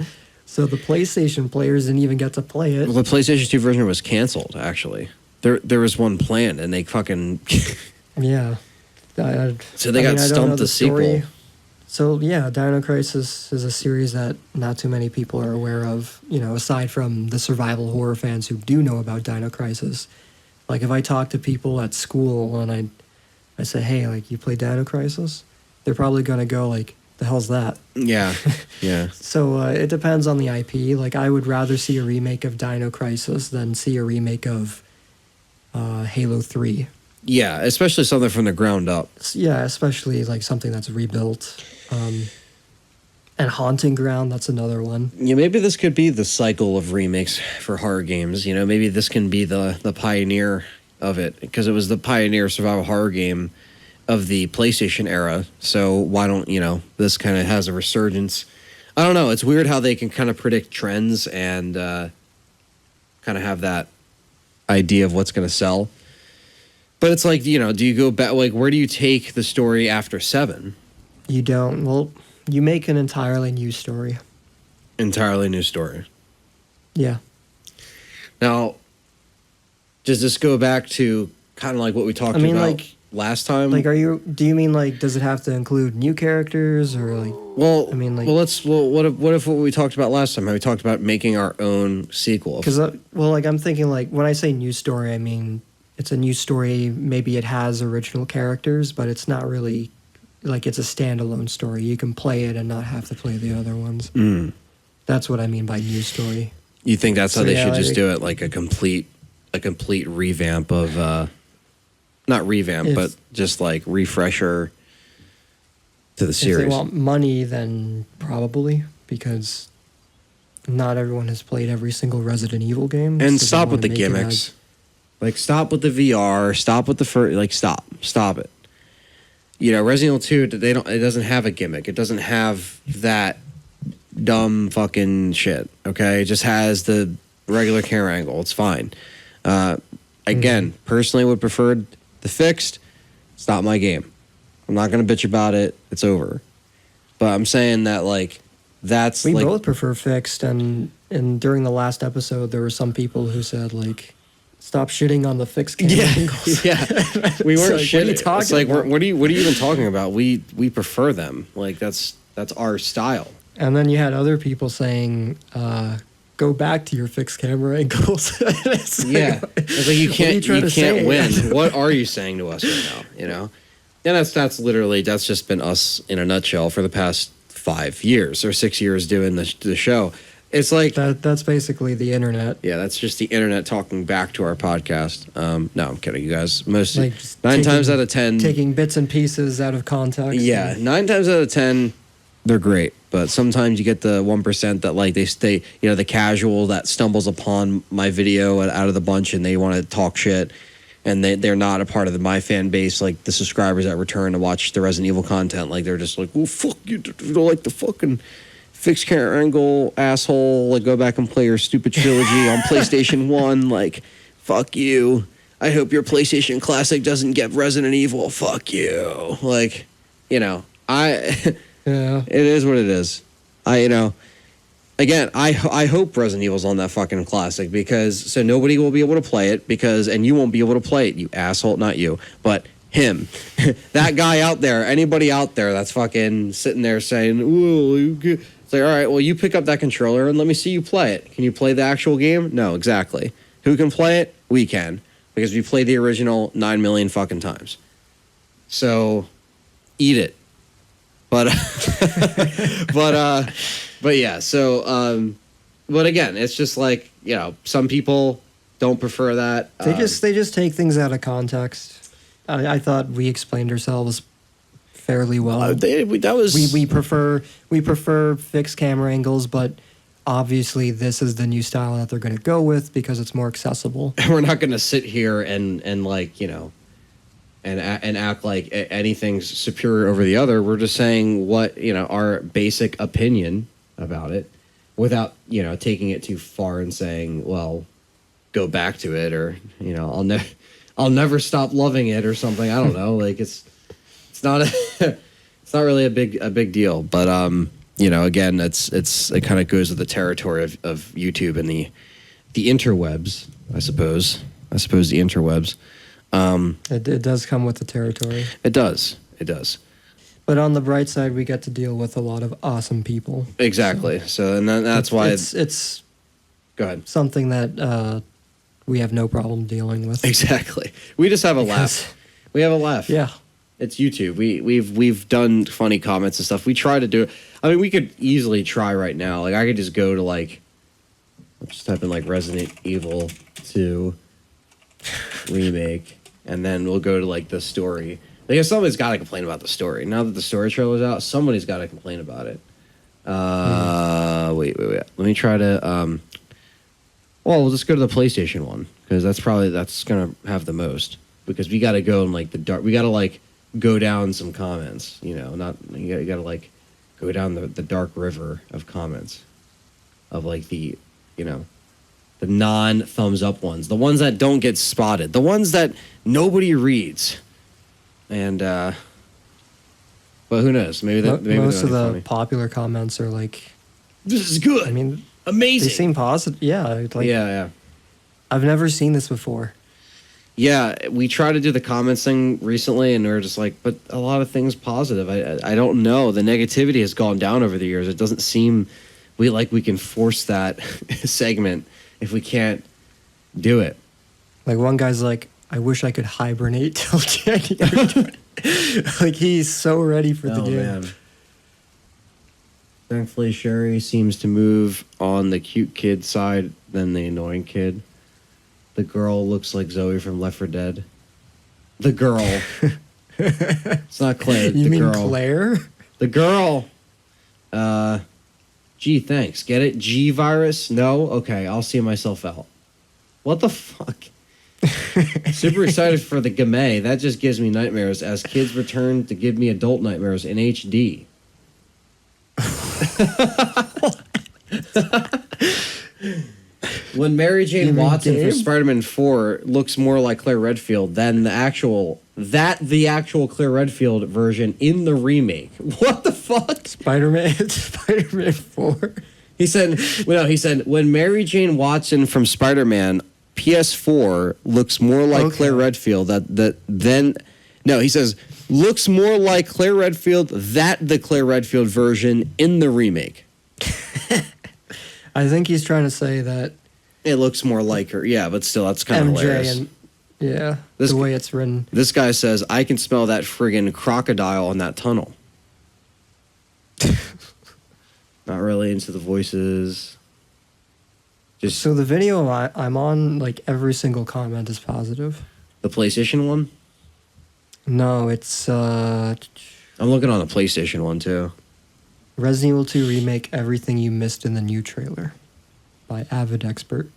So the PlayStation players didn't even get to play it. Well, the PlayStation 2 version was canceled, actually. There was one planned, and they fucking... Yeah. So they got stumped the sequel. So, yeah, Dino Crisis is a series that not too many people are aware of, aside from the survival horror fans who do know about Dino Crisis. If I talk to people at school and I say, hey, you play Dino Crisis? They're probably going to go, the hell's that? Yeah, yeah. So it depends on the IP. I would rather see a remake of Dino Crisis than see a remake of Halo 3. Yeah, especially something from the ground up. Yeah, especially something that's rebuilt. And Haunting Ground, that's another one. Yeah, maybe this could be the cycle of remakes for horror games. You know, maybe this can be the pioneer of it, because it was the pioneer survival horror game of the PlayStation era. So why don't, this kind of has a resurgence. I don't know. It's weird how they can kind of predict trends and kind of have that idea of what's going to sell. But it's like, do you go back, like, where do you take the story after 7? You don't. Well, you make an entirely new story. Entirely new story. Yeah. Now, does this go back to kind of like what we talked about last time? Like, do you mean, like, does it have to include new characters, or, like... Well, I mean, like... what if what we talked about last time? How we talked about making our own sequel? Because, I'm thinking, like, when I say new story, I mean, it's a new story. Maybe it has original characters, but it's not really... Like, it's a standalone story. You can play it and not have to play the other ones. Mm. That's what I mean by new story. You think that's how they should just do it? Like a complete revamp of... not revamp, but just like refresher to the series. If they want money, then probably, because not everyone has played every single Resident Evil game. And stop with the gimmicks. Like, stop with the VR. Stop with the stop it. Resident Evil 2, it doesn't have a gimmick. It doesn't have that dumb fucking shit. Okay, it just has the regular camera angle. It's fine. Again, personally, would prefer the fixed. It's not my game. I'm not gonna bitch about it. It's over. But I'm saying that, like, that's we both prefer fixed, and during the last episode, there were some people who said, like, stop shitting on the fixed camera angles. Yeah, we weren't shitting. It's like, what are you even talking about? We prefer them. Like, that's our style. And then you had other people saying, go back to your fixed camera angles. It's like you can't win. What are you saying to us right now? And that's literally just been us in a nutshell for the past 5 years or 6 years doing the show. It's like that's basically the internet. Yeah, that's just the internet talking back to our podcast. No, I'm kidding, you guys. Most like 9 times out of 10, taking bits and pieces out of context. Yeah, 9 times out of 10, they're great. But sometimes you get the 1% that, like, they stay, the casual that stumbles upon my video out of the bunch and they want to talk shit, and they're not a part of my fan base, like the subscribers that return to watch the Resident Evil content. Like, they're just like, well, fuck you don't like the fucking fixed camera angle, asshole. Like, go back and play your stupid trilogy on PlayStation 1. Like, fuck you. I hope your PlayStation Classic doesn't get Resident Evil. Fuck you. Like, Yeah. It is what it is. Again, I hope Resident Evil's on that fucking classic, because so nobody will be able to play it, and you won't be able to play it, you asshole. Not you, but him. That guy out there, anybody out there that's fucking sitting there saying, ooh, it's like, all right, well, you pick up that controller and let me see you play it. Can you play the actual game? No, exactly. Who can play it? We can, because we played the original 9 million fucking times. So, eat it. But yeah, so but again, it's just like, some people don't prefer that. They just take things out of context. I thought we explained ourselves fairly well. We prefer fixed camera angles, but obviously this is the new style that they're going to go with because it's more accessible. We're not going to sit here and like, and act like anything's superior over the other. We're just saying what, our basic opinion about it, without, taking it too far and saying, well, go back to it, or, I'll never stop loving it or something. I don't know. Like, it's not it's not really a big deal. But again, it kind of goes with the territory of YouTube and the interwebs, I suppose the interwebs. It does come with the territory. It does. But on the bright side, we get to deal with a lot of awesome people. Exactly. So and that's why it's go ahead. Something that we have no problem dealing with. Exactly. We just have a laugh. We have a laugh. Yeah. It's YouTube. We've done funny comments and stuff. We try to do it. I mean, we could easily try right now. Like, I could just go to, like, just type in, like, Resident Evil 2 Remake, and then we'll go to, like, the story. Because somebody's got to complain about the story. Now that the story trailer's out, somebody's got to complain about it. Wait. Let me try to. Well, we'll just go to the PlayStation one because that's gonna have the most because we got to go in like the dark. We got to like go down some comments. You know, not you got to like go down the dark river of comments of like the the non thumbs up ones, the ones that don't get spotted, the ones that nobody reads, and but who knows? Maybe most of the funny. popular comments are like, This is good. I mean, amazing. they seem positive. Yeah, like yeah. I've never seen this before. Yeah, we tried to do the comments thing recently, and we were just like, but a lot of things positive. I don't know. The negativity has gone down over the years. It doesn't seem we can force that segment if we can't do it. Like one guy's like, I wish I could hibernate till January. Like he's so ready for the game. Man. Thankfully, Sherry seems to move on the cute kid side than the annoying kid. The girl looks like Zoe from Left 4 Dead. The girl. It's not Claire. You the mean girl. Claire? The girl. Gee, thanks. Get it? G virus? No? Okay, I'll see myself out. What the fuck? Super excited for the game. That just gives me nightmares as kids return to give me adult nightmares in HD. When Mary Jane Watson from Spider-Man 4 looks more like Claire Redfield than the actual Claire Redfield version in the remake. What the fuck? Spider-Man 4. He said when Mary Jane Watson from Spider-Man PS4 looks more like Claire Redfield he says looks more like Claire Redfield the Claire Redfield version in the remake. I think he's trying to say that it looks more like her. Yeah, but still that's kind of hilarious. And the way it's written. This guy says I can smell that friggin' crocodile in that tunnel. Not really into the voices. Just so the video I'm on, like every single comment is positive. The PlayStation one? No, it's I'm looking on the PlayStation one too. Resident Evil 2 Remake, Everything You Missed in the New Trailer by Avid Expert.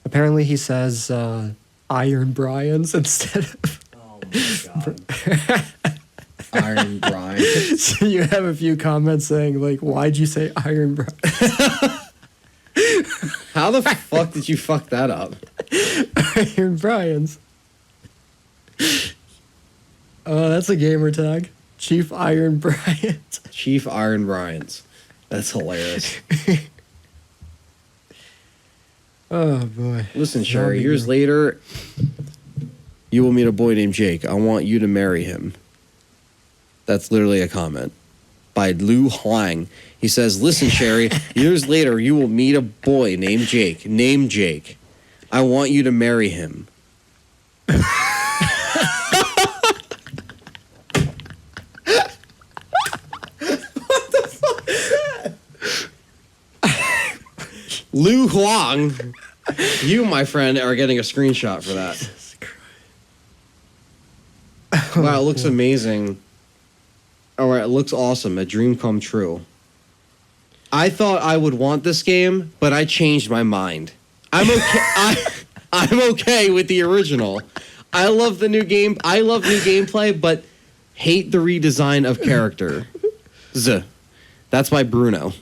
Apparently he says Iron Bryans instead of... Oh my god. Iron Bryans. So you have a few comments saying, like, why'd you say Iron Bryans? How the fuck did you fuck that up? Iron Bryans. Oh, that's a gamer tag. Chief Iron Bryant. Chief Iron Bryans. That's hilarious. Oh, boy. Listen, Sherry, years later, you will meet a boy named Jake. I want you to marry him. That's literally a comment by Lu Huang. He says, listen, Sherry, years later, you will meet a boy named Jake. I want you to marry him. Lu Huang, you, my friend, are getting a screenshot for that. Wow, it looks amazing. All right, it looks awesome. A dream come true. I thought I would want this game, but I changed my mind. I'm okay. I'm okay with the original. I love the new game. I love new gameplay, but hate the redesign of character. That's by Bruno.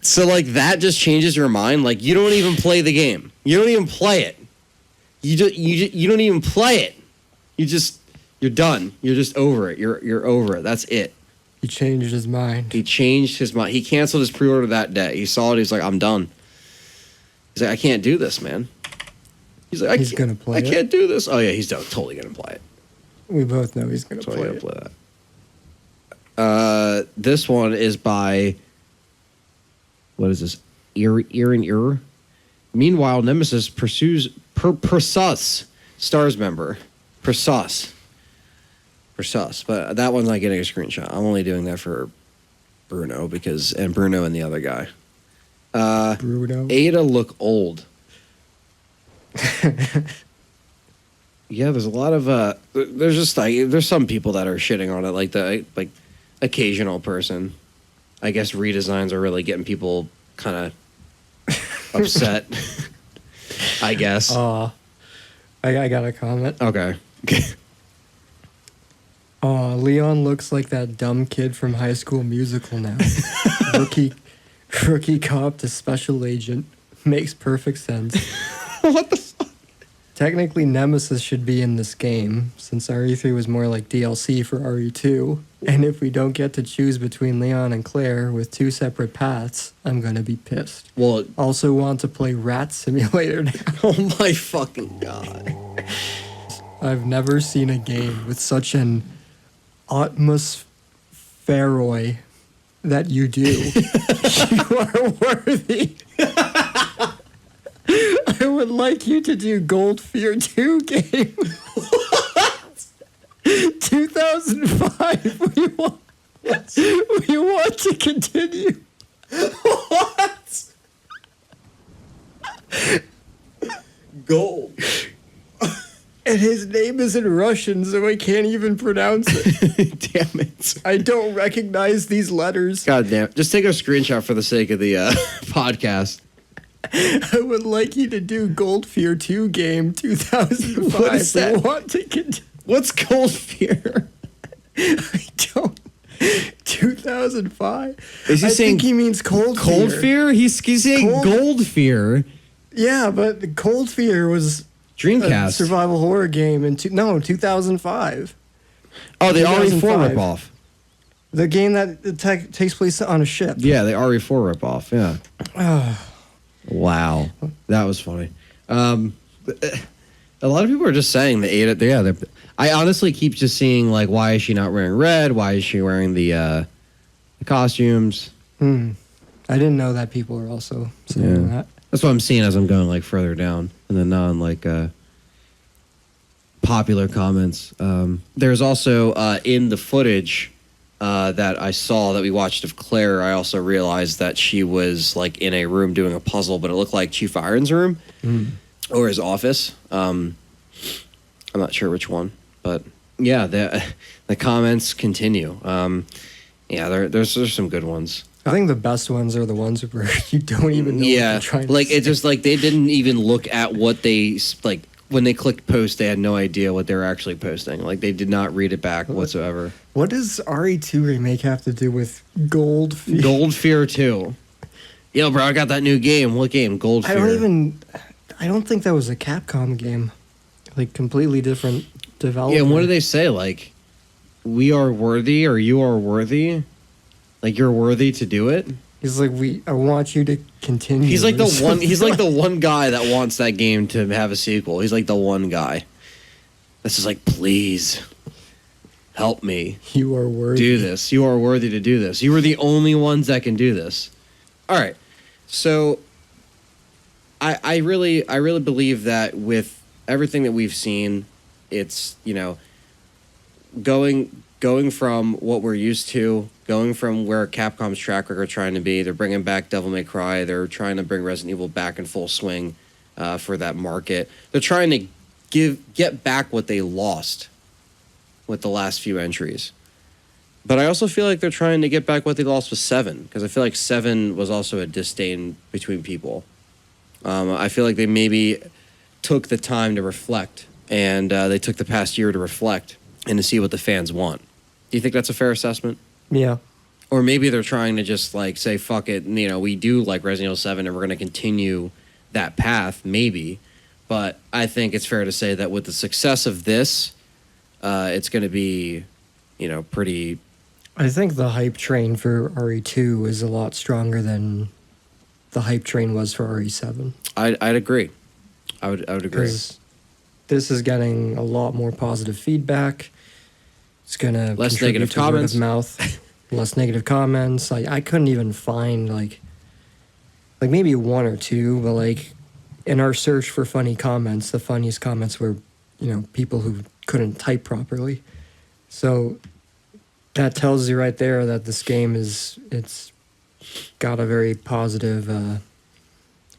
So, like, that just changes your mind. Like, you don't even play the game. You don't even play it. You don't even play it. You're done. You're just over it. You're over it. That's it. He changed his mind. He changed his mind. He canceled his pre-order that day. He saw it. He's like, I'm done. He's like, I can't do this, man. He's like, he's gonna play it. I can't do this. Oh yeah, he's totally gonna play it. We both know he's gonna play it. Play that. This one is by. What is this? Erin. Meanwhile, Nemesis pursues Persus Stars member. Persus. But that one's not getting a screenshot. I'm only doing that for Bruno and Bruno and the other guy. Bruno. Ada look old. Yeah, there's a lot of there's just like there's some people that are shitting on it, like the like occasional person. I guess redesigns are really getting people kind of upset. I guess. I got a comment. Okay. Leon looks like that dumb kid from High School Musical now. Rookie cop to special agent. Makes perfect sense. What the fuck? Technically, Nemesis should be in this game, since RE3 was more like DLC for RE2. And if we don't get to choose between Leon and Claire with 2 separate paths, I'm gonna be pissed. Well, Also want to play Rat Simulator now. oh my fucking god. I've never seen a game with such an atmospheroi that you do. You are worthy. I would like you to do Gold Fear 2 game. What? 2005. We want to continue. What? Gold. And his name is in Russian, so I can't even pronounce it. Damn it. I don't recognize these letters. God damn. Just take a screenshot for the sake of the podcast. I would like you to do Gold Fear 2 game 2005. What is that? I want to continue. What's Gold Fear? I don't. 2005. Is he I saying think he means Cold Fear. Cold Fear? He's saying Cold- Gold Fear. Yeah, but Cold Fear was a Dreamcast. survival horror game in 2005. Oh, the RE4 2005. ripoff. The game that takes place on a ship. Yeah, the RE4 ripoff. Yeah. Wow, that was funny. A lot of people are just saying they ate it. Yeah, I honestly keep just seeing like, why is she not wearing red? Why is she wearing the costumes? I didn't know that people were also saying that. That's what I'm seeing as I'm going like further down in the non like popular comments. There's also in the footage that I saw that we watched of Claire, I also realized that she was like in a room doing a puzzle, but it looked like Chief Iron's room or his office. I'm not sure which one, but yeah, the comments continue. Yeah, there's some good ones. I think the best ones are the ones where you don't even know what they're trying to like say. it just like they didn't even look at what they like when they clicked post. They had no idea what they were actually posting. Like they did not read it back whatsoever. What does RE2 Remake have to do with Gold Fear? Gold Fear 2. Yo, bro, I got that new game. What game? Gold Fear. I don't think that was a Capcom game. Like completely different developer. Yeah, and what do they say? Like, we are worthy or you are worthy? Like you're worthy to do it? He's like, I want you to continue. He's like the one he's like the one guy that wants that game to have a sequel. He's like the one guy. This is like, please help me. You are worthy. Do this. You are worthy to do this. You are the only ones that can do this. All right. So I really believe that with everything that we've seen, it's, you know, going from what we're used to, going from where Capcom's track record trying to be. They're bringing back Devil May Cry. They're trying to bring Resident Evil back in full swing for that market. They're trying to get back what they lost with the last few entries. But I also feel like they're trying to get back what they lost with 7, because I feel like 7 was also a disdain between people. I feel like they maybe took the time to reflect, and they took the past year to reflect and to see what the fans want. Do you think that's a fair assessment? Yeah. Or maybe they're trying to just like say, fuck it, you know, we do like Resident Evil 7 and we're going to continue that path, maybe. But I think it's fair to say that with the success of this, it's going to be, you know, pretty... I think the hype train for RE2 is a lot stronger than the hype train was for RE7. I'd agree. I would agree. Because this is getting a lot more positive feedback. It's going to Less negative to word comments. of mouth. Less negative comments. I couldn't even find like maybe 1 or 2, but like in our search for funny comments, the funniest comments were, you know, people who couldn't type properly. So that tells you right there that this game it's got a very positive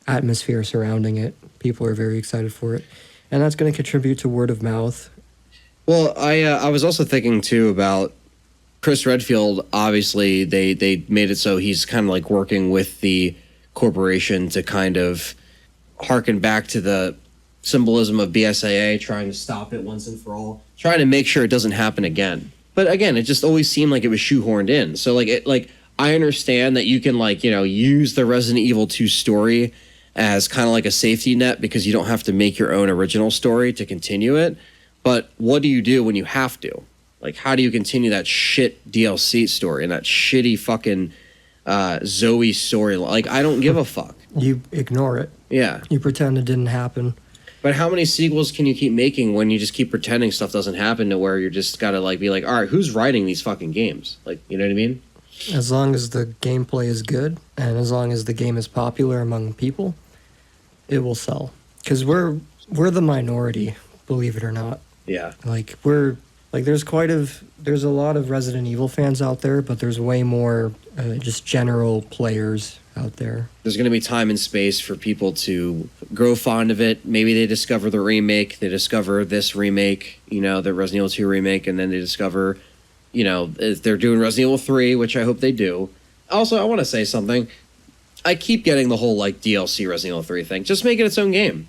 atmosphere surrounding it. People are very excited for it. and that's going to contribute to word of mouth. Well, I was also thinking too about Chris Redfield. Obviously, they made it so he's kind of like working with the corporation to kind of harken back to the symbolism of BSAA, trying to stop it once and for all, trying to make sure it doesn't happen again. But again, it just always seemed like it was shoehorned in. So like I understand that you can use the Resident Evil 2 story as kind of like a safety net because you don't have to make your own original story to continue it. But what do you do when you have to? Like, how do you continue that shit DLC story and that shitty fucking Zoe story? Like, I don't give a fuck. You ignore it. Yeah. You pretend it didn't happen. But how many sequels can you keep making when you just keep pretending stuff doesn't happen, to where you're just gotta be like, all right, who's writing these fucking games? Like, you know what I mean? As long as the gameplay is good and as long as the game is popular among people, it will sell. Because we're the minority, believe it or not. Yeah. There's a lot of Resident Evil fans out there, but there's way more just general players out there. There's going to be time and space for people to grow fond of it. Maybe they discover the remake, they discover this remake, the Resident Evil 2 remake, and then they discover, if they're doing Resident Evil 3, which I hope they do. Also, I want to say something. I keep getting the whole DLC Resident Evil 3 thing. Just make it its own game.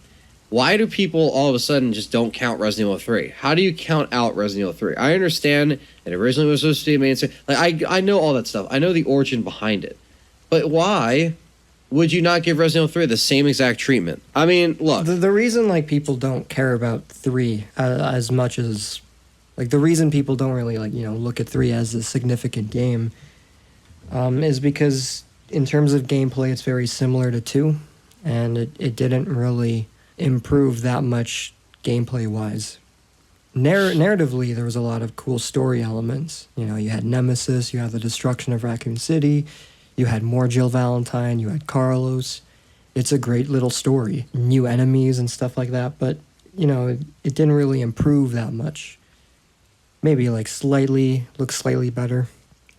Why do people all of a sudden just don't count Resident Evil 3? How do you count out Resident Evil 3? I understand it originally was supposed to be a mainstream. I know all that stuff. I know the origin behind it. But why would you not give Resident Evil 3 the same exact treatment? I mean, look. The reason people don't care about 3 as much as the reason people don't really look at 3 as a significant game is because in terms of gameplay it's very similar to 2, and it didn't really improve that much gameplay wise. Narratively, there was a lot of cool story elements. You had Nemesis, you had the destruction of Raccoon City, you had more Jill Valentine, you had Carlos. It's a great little story. New enemies and stuff like that, but it didn't really improve that much. Maybe looks slightly better.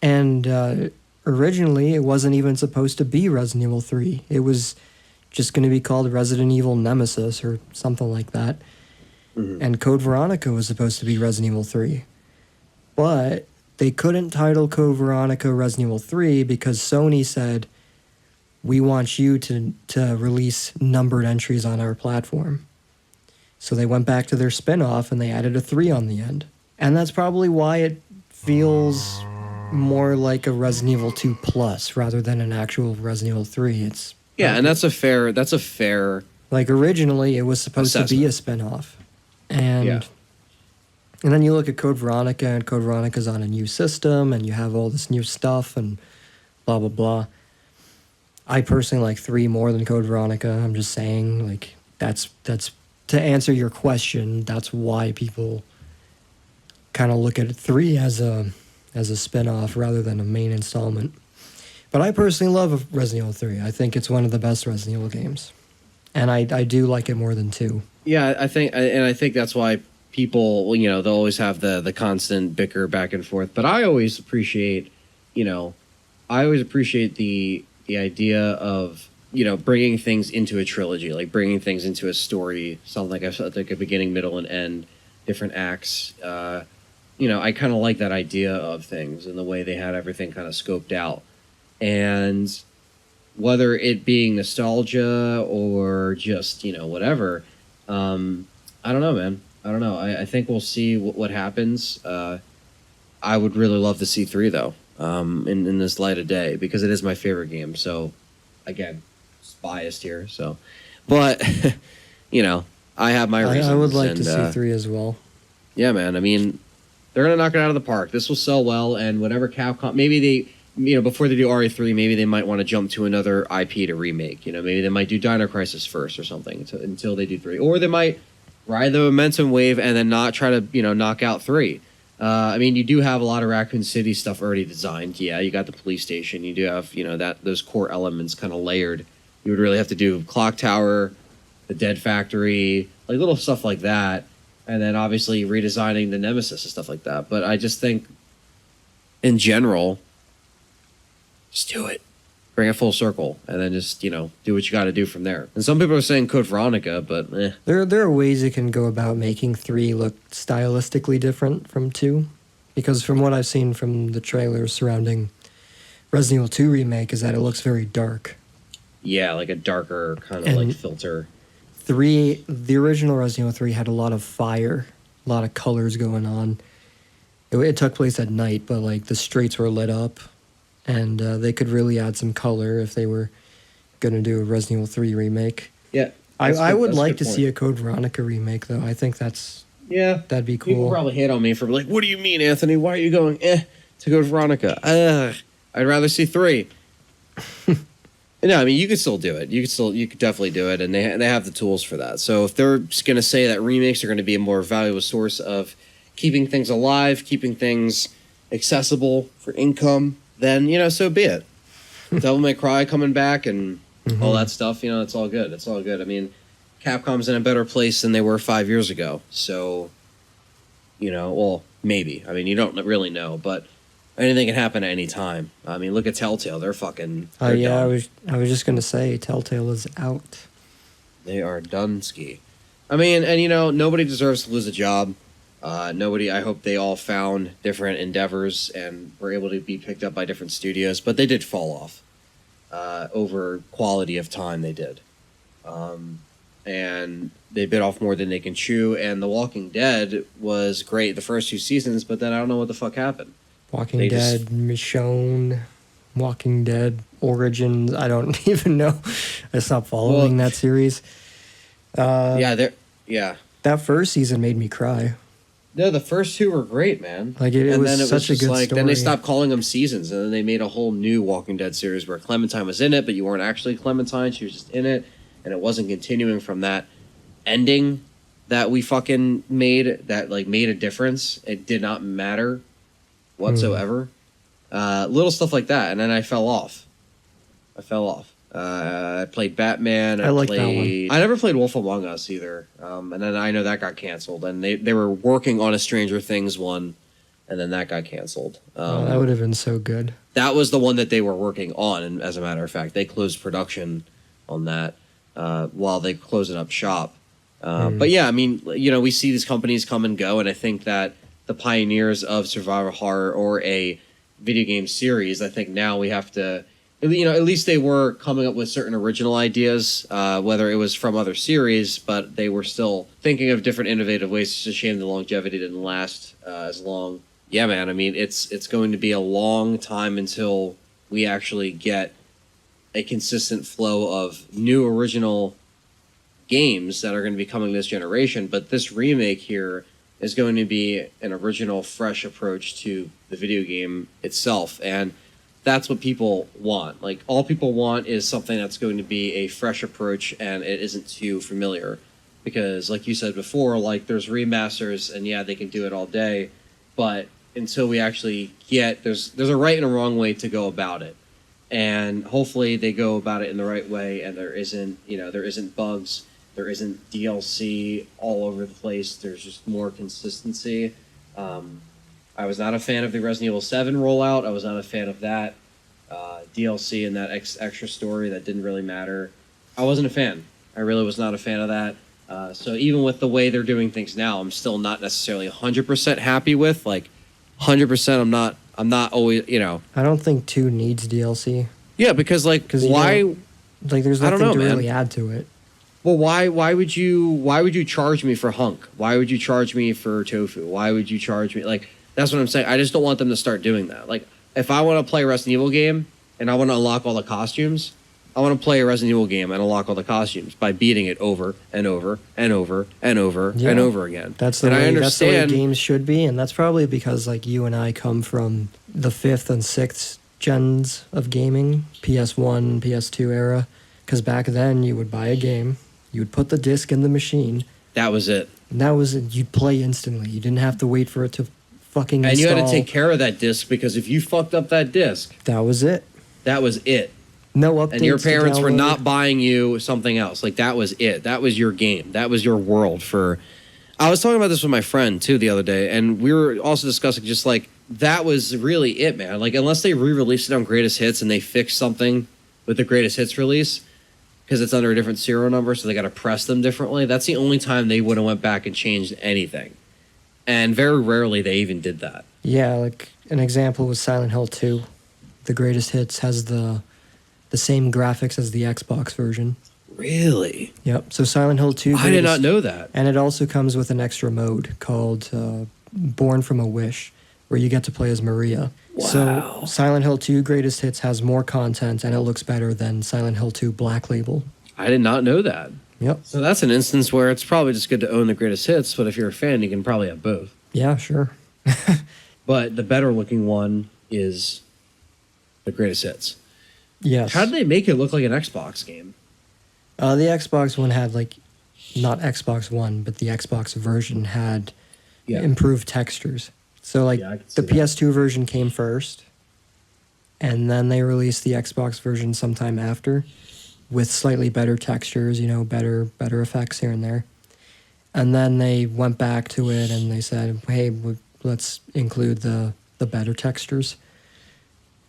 And originally it wasn't even supposed to be Resident Evil 3. It was just going to be called Resident Evil Nemesis or something like that. Mm-hmm. And Code Veronica was supposed to be Resident Evil 3. But they couldn't title Code Veronica Resident Evil 3 because Sony said, we want you to release numbered entries on our platform. So they went back to their spin-off and they added a 3 on the end. And that's probably why it feels more like a Resident Evil 2 Plus rather than an actual Resident Evil 3. And that's a fair originally it was supposed assessment. to be a spin-off. And then you look at Code Veronica, and Code Veronica's on a new system, and you have all this new stuff, and blah, blah, blah. I personally like 3 more than Code Veronica. I'm just saying, that's to answer your question, that's why people kind of look at 3 as a spin-off rather than a main installment. But I personally love Resident Evil 3. I think it's one of the best Resident Evil games. And I do like it more than 2. Yeah, I think that's why people, they'll always have the constant bicker back and forth. But I always appreciate, the idea of, bringing things into a trilogy, like bringing things into a story, something like a beginning, middle, and end, different acts. I kind of like that idea of things and the way they had everything kind of scoped out. And whether it being nostalgia or just, whatever, I don't know, man. I don't know. I think we'll see what happens. I would really love to see 3, though, in this light of day, because it is my favorite game. So, again, it's biased here. So, but, I have my reasons. I would like to see 3 as well. Yeah, man. I mean, they're going to knock it out of the park. This will sell well, and whatever Capcom... Maybe they... before they do RE3, maybe they might want to jump to another IP to remake. Maybe they might do Dino Crisis first or something until they do 3. Or they might ride the momentum wave and then not try to, knock out 3. You do have a lot of Raccoon City stuff already designed. Yeah, you got the police station. You do have, those core elements kind of layered. You would really have to do Clock Tower, the Dead Factory, little stuff like that. And then obviously redesigning the Nemesis and stuff like that. But I just think, in general... just do it. bring it full circle, and then just, you know, do what you got to do from there. And some people are saying Code Veronica, but There are ways you can go about making 3 look stylistically different from 2, because from what I've seen from the trailers surrounding Resident Evil 2 Remake is that it looks very dark. yeah, like a darker kind of And like filter. 3, the original Resident Evil 3 had a lot of fire, a lot of colors going on. It took place at night, but like the streets were lit up, and they could really add some color if they were going to do a Resident Evil 3 remake. Yeah, I would like to see a Code Veronica remake, though. I think that'd be cool. People probably hate on me for like, what do you mean, Anthony? Why are you going to Code Veronica? I'd rather see 3. No, I mean, you could still do it. You could definitely do it, and they have the tools for that. So if they're just going to say that remakes are going to be a more valuable source of keeping things alive, keeping things accessible for income, then, you know, so be it. Devil May Cry coming back and all that stuff, you know, it's all good. It's all good. I mean, Capcom's in a better place than they were 5 years ago. So, you know, well, maybe. I mean, you don't really know, but anything can happen at any time. I mean, look at Telltale. They're fucking... Oh, yeah, done. I was just going to say, Telltale is out. They are done ski. I mean, and, you know, nobody deserves to lose a job. Nobody, I hope they all found different endeavors and were able to be picked up by different studios, but they did fall off over quality of time. They did. And they bit off more than they can chew. And The Walking Dead was great the first 2 seasons, but then I don't know what the fuck happened. Walking Dead, Michonne, Walking Dead, Origins. I don't even know. I stopped following that series. Yeah. That first season made me cry. No, the first 2 were great, man. Like it was such a good story. Then they stopped calling them seasons, and then they made a whole new Walking Dead series where Clementine was in it, but you weren't actually Clementine; she was just in it, and it wasn't continuing from that ending that we fucking made. That like made a difference. It did not matter whatsoever. Little stuff like that, and then I fell off. I played Batman. I like that one. I never played Wolf Among Us either. And then I know that got canceled. And they were working on a Stranger Things one, and then that got canceled. That would have been so good. That was the one that they were working on, and as a matter of fact, they closed production on that while they closing up shop. But yeah, I mean, you know, we see these companies come and go, and I think that the pioneers of survival horror or a video game series, I think now we have to... You know, at least they were coming up with certain original ideas, whether it was from other series, but they were still thinking of different innovative ways. It's a shame the longevity didn't last as long. Yeah, man, I mean, it's going to be a long time until we actually get a consistent flow of new original games that are going to be coming this generation. But this remake here is going to be an original, fresh approach to the video game itself. And that's what people want. Like, all people want is something that's going to be a fresh approach and it isn't too familiar. Because, like you said before, like, there's remasters and yeah, they can do it all day, but until we actually get... There's a right and a wrong way to go about it. And hopefully they go about it in the right way and there isn't bugs, there isn't DLC all over the place, there's just more consistency. I was not a fan of the Resident Evil 7 rollout. I was not a fan of that DLC and that extra story that didn't really matter. I wasn't a fan. I really was not a fan of that. So even with the way they're doing things now, I'm still not necessarily 100% happy with. Like, 100% I'm not always, you know. I don't think 2 needs DLC. Yeah, because, like, why... Like, there's nothing to really add to it. Well, why would you charge me for Hunk? Why would you charge me for Tofu? Why would you charge me... Like, that's what I'm saying. I just don't want them to start doing that. Like, if I want to play a Resident Evil game and I want to unlock all the costumes, I want to play a Resident Evil game and unlock all the costumes by beating it over and over and over and over and over again. That's the way games should be, and that's probably because like you and I come from the 5th and 6th gens of gaming, PS1, PS2 era. Because back then you would buy a game, you would put the disc in the machine. That was it. And that was it. You'd play instantly. You didn't have to wait for it to fucking install. And you had to take care of that disc because if you fucked up that disc, that was it. That was it. No updates. And your parents were not buying you something else. Like, that was it. That was your game. That was your world for... I was talking about this with my friend, too, the other day, and we were also discussing just, like, that was really it, man. Like, unless they re-released it on Greatest Hits and they fixed something with the greatest hits release because it's under a different serial number, so they got to press them differently. That's the only time they would have went back and changed anything. And very rarely they even did that. Yeah, like an example was Silent Hill 2. The greatest hits has the same graphics as the Xbox version. Really? Yep. So Silent Hill 2. I did not know that. And it also comes with an extra mode called Born from a Wish, where you get to play as Maria. Wow. So Silent Hill 2 Greatest Hits has more content, and it looks better than Silent Hill 2 Black Label. I did not know that. Yep. So that's an instance where it's probably just good to own the greatest hits, but if you're a fan, you can probably have both. Yeah, sure. But the better looking one is the greatest hits. Yes. How did they make it look like an Xbox game? The Xbox One had, like, not Xbox One, but the Xbox version had improved textures. So, like, Yeah, I can see the that. PS2 version came first, and then they released the Xbox version sometime after with slightly better textures, you know, better effects here and there. And then they went back to it and they said, hey, let's include the better textures.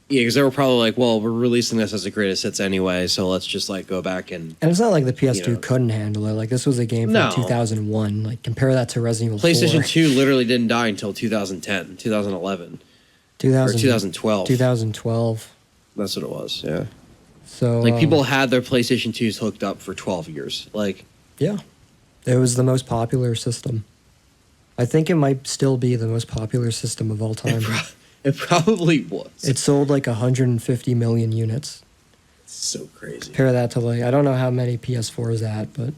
Yeah, because they were probably like, well, we're releasing this as the greatest hits anyway, so let's just like go back and... And it's not like the PS2 You know. couldn't handle it. Like, this was a game from No. 2001. Like, compare that to Resident Evil 4. PlayStation 2 literally didn't die until 2010, 2011, or 2012. 2012. That's what it was, yeah. So, Like, people had their PlayStation 2s hooked up for 12 years. Like, yeah. It was the most popular system. I think it might still be the most popular system of all time. it probably was. It sold like 150 million units. It's so crazy. Compare that to, like, I don't know how many PS4 is at, but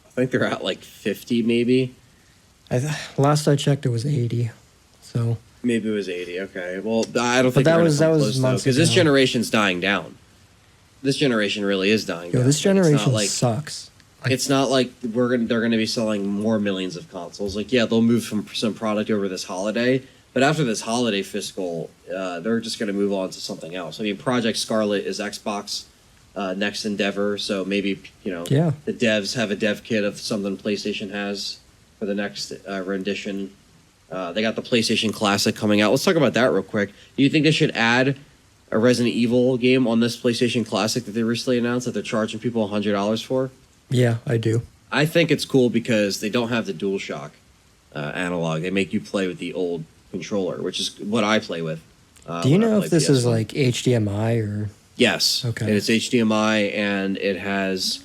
I think they're at like 50 maybe. last I checked it was 80. So Maybe it was 80. Okay. Well, I don't think that they're was- gonna that come was close, months because this ago. generation's dying down. This generation really is dying yo, down. this It's not generation like, sucks. Like, it's not like they're gonna be selling more millions of consoles. Like, yeah, they'll move some product over this holiday, but after this holiday fiscal, they're just gonna move on to something else. I mean, Project Scarlet is Xbox next endeavor, so maybe Yeah. the devs have a dev kit of something PlayStation has for the next rendition. They got the PlayStation Classic coming out. Let's talk about that real quick. Do you think they should add a Resident Evil game on this PlayStation Classic that they recently announced that they're charging people $100 for? yeah, I do. I think it's cool because they don't have the DualShock analog. They make you play with the old controller, which is what I play with. Do you when I know play if this is PS1. like HDMI or? Yes. Okay. It's HDMI and it has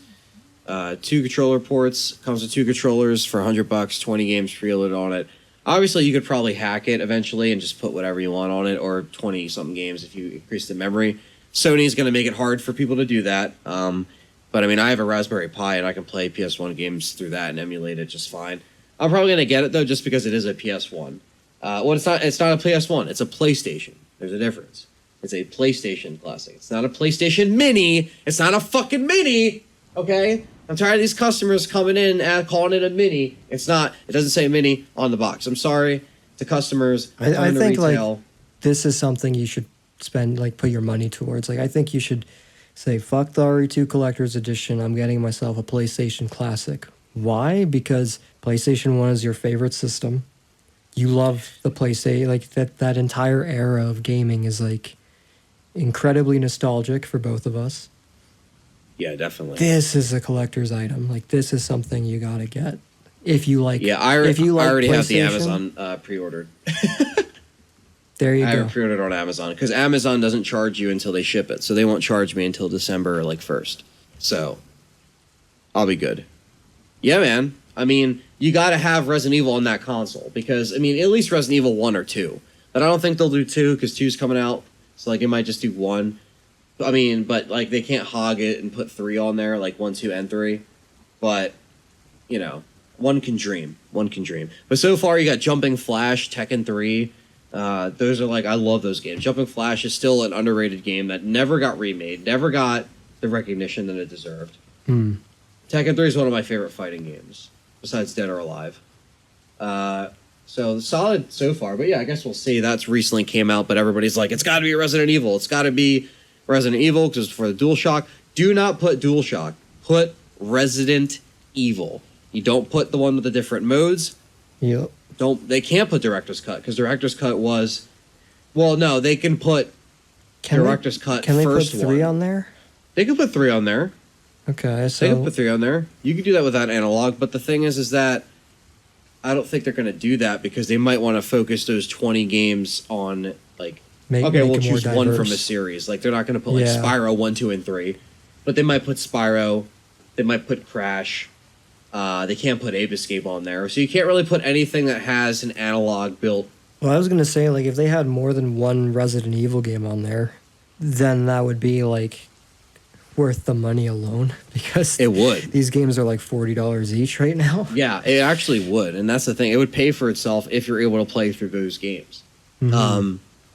2 controller ports. Comes with 2 controllers for $100. 20 games preloaded on it. Obviously, you could probably hack it eventually and just put whatever you want on it, or 20 something games if you increase the memory. Sony's going to make it hard for people to do that. But I mean, I have a Raspberry Pi and I can play PS1 games through that and emulate it just fine. I'm probably going to get it though, just because it is a PS1. Well, it's not a PS1. It's a PlayStation. There's a difference. It's a PlayStation Classic. It's not a PlayStation Mini. It's not a fucking Mini. Okay? I'm tired of these customers coming in and calling it a Mini. It's not. It doesn't say Mini on the box. I'm sorry to customers. I coming to think retail. like this is something you should spend, like, put your money towards. Like, I think you should say, fuck the RE2 Collector's Edition. I'm getting myself a PlayStation Classic. Why? Because PlayStation 1 is your favorite system. You love the PlayStation. Like, that entire era of gaming is, like, incredibly nostalgic for both of us. Yeah, definitely. This is a collector's item. Like, this is something you gotta get. If you like, Yeah, I if you like already have the PlayStation, Amazon pre-ordered. there you I go. have pre-ordered on Amazon because Amazon doesn't charge you until they ship it, so they won't charge me until December 1st. So I'll be good. Yeah, man. I mean, you got to have Resident Evil on that console because I mean, at least Resident Evil 1 or 2. But I don't think they'll do 2 because 2's coming out, so like it might just do 1. I mean, but like they can't hog it and put 3 on there, like 1, 2, and 3. But you know, one can dream. One can dream. But so far, you got Jumping Flash, Tekken 3. Those are like, I love those games. Jumping Flash is still an underrated game that never got remade, never got the recognition that it deserved. Tekken 3 is one of my favorite fighting games, besides Dead or Alive. So solid so far, but yeah, I guess we'll see. That's recently came out, but everybody's like, it's got to be Resident Evil. It's got to be Resident Evil because for the DualShock. Do not put DualShock. Put Resident Evil. You don't put the one with the different modes. Yep. They can't put Director's Cut because Director's Cut was, well, no, they can put Director's Cut Can they put first 3 one. on there? They could put 3 on there. Okay, They so could put 3 on there. You could do that without analog, but the thing is that I don't think they're going to do that because they might want to focus those 20 games on, like, make we'll it more choose one from a diverse. series. Like, they're not going to put, like, Yeah. Spyro 1, 2, and 3. But they might put Spyro. They might put Crash. They can't put Ape Escape on there. So you can't really put anything that has an analog built. Well, I was gonna say, like, if they had more than one Resident Evil game on there, then that would be like worth the money alone because It would. these games are like $40 each right now. Yeah, it actually would. And that's the thing. It would pay for itself if you're able to play through those games.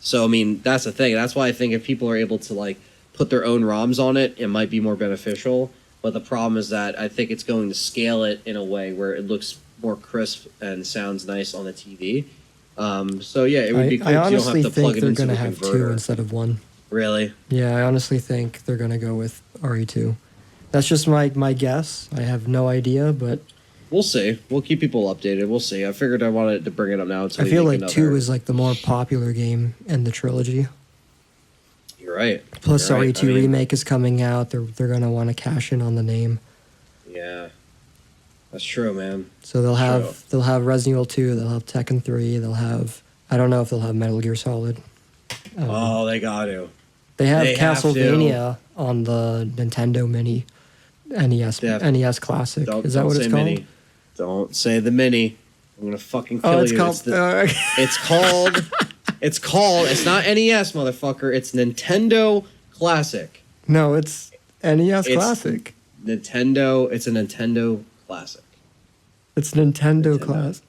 So, I mean, that's the thing. That's why I think if people are able to, like, put their own ROMs on it, it might be more beneficial. But the problem is that I think it's going to scale it in a way where it looks more crisp and sounds nice on the TV. So, yeah, it would be cool I because you don't honestly have to plug think it they're into gonna a have converter. 2 instead of 1. Really? Yeah, I honestly think they're gonna go with RE2. That's just my guess. I have no idea, but We'll see. We'll keep people updated. We'll see. I figured I wanted to bring it up now. Until I we feel make like 2 another- is like the more popular game in the trilogy. You're right. Plus, You're right. RE2 I mean, Remake is coming out. They're gonna want to cash in on the name. Yeah. That's true, man. So they'll True. have Resident Evil 2, they'll have Tekken 3, they'll have, I don't know if they'll have Metal Gear Solid. Oh, they got to. They have they have Castlevania on the Nintendo Mini NES Yeah. NES Classic. Is that what say it's called? Mini. Don't say the Mini. I'm gonna fucking kill Oh, it's you. called. It's called. It's called. It's not NES, motherfucker. It's Nintendo Classic. No, it's NES It's- Classic. Nintendo. It's a Nintendo Classic. It's Nintendo Nintendo. Class.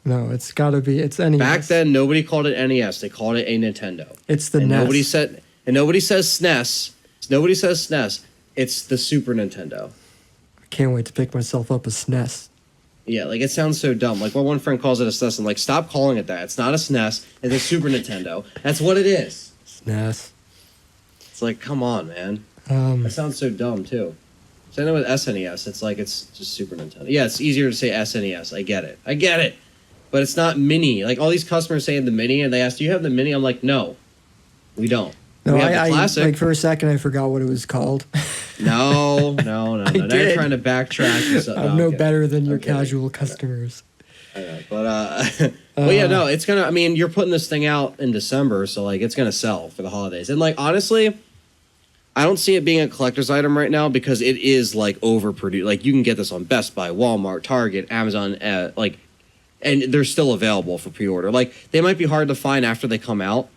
No, it's got to be. It's NES. Back then, nobody called it NES. They called it a Nintendo. it's the And NES. nobody said. And nobody says SNES. Nobody says SNES. It's the Super Nintendo. I can't wait to pick myself up a SNES. Yeah, like it sounds so dumb. Like my one friend calls it a SNES. I'm like, stop calling it that. It's not a SNES. It's a Super Nintendo. That's what it is. SNES. It's like, come on, man. Um, That sounds so dumb too. Same thing with SNES. It's like it's just Super Nintendo. Yeah, it's easier to say SNES. I get it. But it's not mini. Like all these customers saying the mini, and they ask, "Do you have the mini?" I'm like, "No, we don't." no, we have I the classic. like for a second I forgot what it was called. No. Now you're did. trying to backtrack. And stuff. I'm no kidding. better than your I'm kidding. casual customers. I know, but well, yeah, no, it's gonna. I mean, you're putting this thing out in December, so like it's gonna sell for the holidays. And like honestly, I don't see it being a collector's item right now because it is like overproduced. Like you can get this on Best Buy, Walmart, Target, Amazon, like, and they're still available for pre-order. Like they might be hard to find after they come out.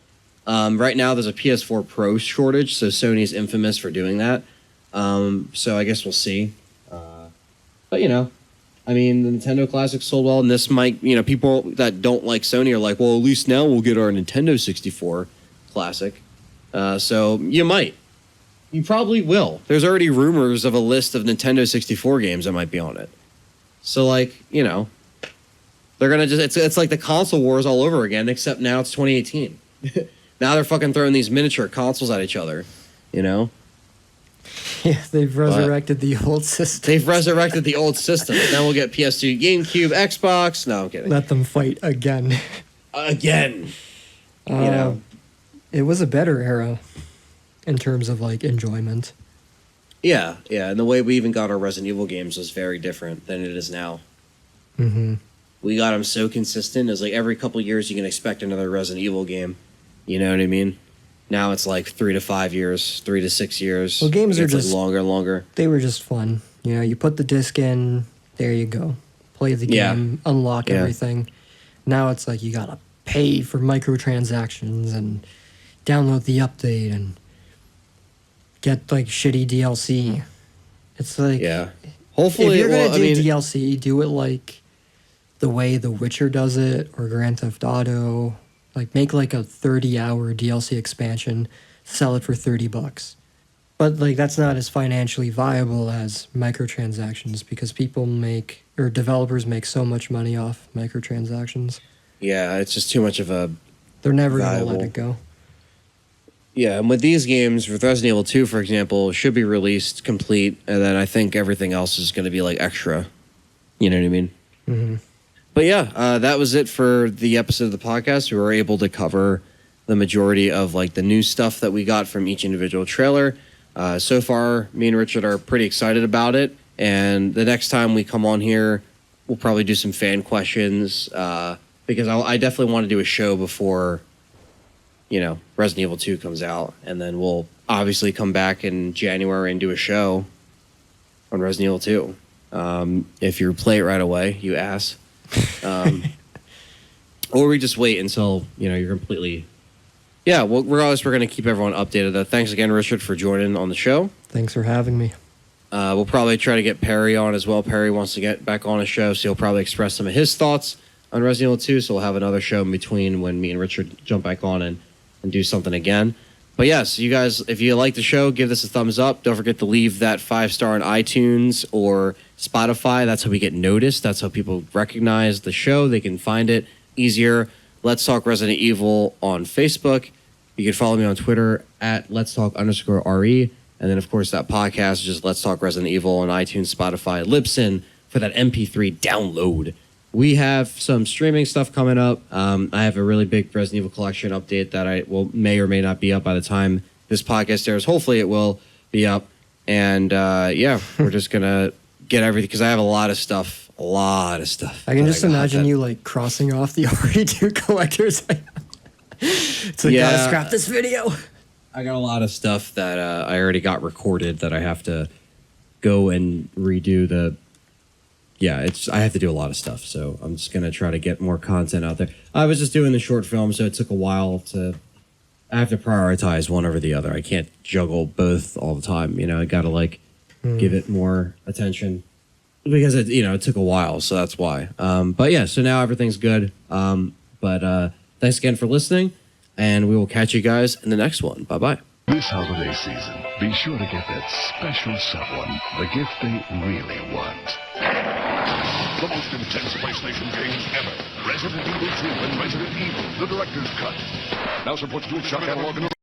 Right now, there's a PS4 Pro shortage, so Sony's infamous for doing that. So I guess we'll see. But you know, I mean, the Nintendo Classic sold well, and this might, you know, people that don't like Sony are like, well, at least now we'll get our Nintendo 64 Classic. So you might. You probably will. There's already rumors of a list of Nintendo 64 games that might be on it. So, like, you know, they're going to just, it's like the console wars all over again, except now it's 2018. Now they're fucking throwing these miniature consoles at each other, you know? Yeah, they've resurrected the old system. They've resurrected the old system. Now we'll get PS2, GameCube, Xbox. No, I'm kidding. Let them fight again. Again. You know? It was a better era in terms of like enjoyment. Yeah. And the way we even got our Resident Evil games was very different than it is now. Mm-hmm. We got them so consistent. It was like every couple years you can expect another Resident Evil game. You know what I mean? Now it's like 3 to 5 years, 3 to 6 years. Well, games It are gets, like, just- longer and longer. They were just fun. You know, you put the disc in, there you go. Play the Yeah. game, unlock Yeah. everything. Now it's like you gotta pay for microtransactions and download the update and get like shitty DLC. It's like Yeah. if Hopefully, you're gonna well, I do mean, DLC, do it like the way The Witcher does it or Grand Theft Auto. Like make like a 30-hour DLC expansion, sell it for $30. But like that's not as financially viable as microtransactions because developers make so much money off microtransactions. yeah, it's just too much of a. They're never gonna Viable. let it go. Yeah, and with these games, with Resident Evil 2, for example, should be released complete, and then I think everything else is going to be like extra. You know what I mean? Mm-hmm. But yeah, that was it for the episode of the podcast. We were able to cover the majority of like the new stuff that we got from each individual trailer. So far, me and Richard are pretty excited about it. And the next time we come on here, we'll probably do some fan questions because I definitely want to do a show before, Resident Evil 2 comes out. And then we'll obviously come back in January and do a show on Resident Evil 2. If you play it right away, you ass. Or we just wait until, you're completely... Yeah, well, regardless, we're going to keep everyone updated. Thanks again, Richard, for joining on the show. Thanks for having me. We'll probably try to get Perry on as well. Perry wants to get back on a show, so he'll probably express some of his thoughts on Resident Evil 2, so we'll have another show in between when me and Richard jump back on and do something again. But yes, you guys, if you like the show, give this a thumbs up. Don't forget to leave that 5-star on iTunes or Spotify. That's how we get noticed. That's how people recognize the show. They can find it easier. Let's Talk Resident Evil on Facebook. You can follow me on Twitter at Let's Talk _RE. And then, of course, that podcast is just Let's Talk Resident Evil on iTunes, Spotify, Libsyn for that MP3 download. We have some streaming stuff coming up. I have a really big Resident Evil collection update that may or may not be up by the time this podcast airs. Hopefully it will be up. And, we're just going to get everything because I have a lot of stuff. I can just imagine you, crossing off the RE2 collectors. It's like, gotta scrap this video. I got a lot of stuff that I already got recorded that I have to go and redo I have to do a lot of stuff, so I'm just going to try to get more content out there. I was just doing the short film, so it took a while I have to prioritize one over the other. I can't juggle both all the time, I got to give it more attention because it took a while, so that's why. So now everything's good. Thanks again for listening, and we will catch you guys in the next one. Bye-bye. This holiday season, be sure to get that special someone the gift they really want. The most intense PlayStation games ever. Resident Evil 2 and Resident Evil, the director's cut. Now supports dual shock analog and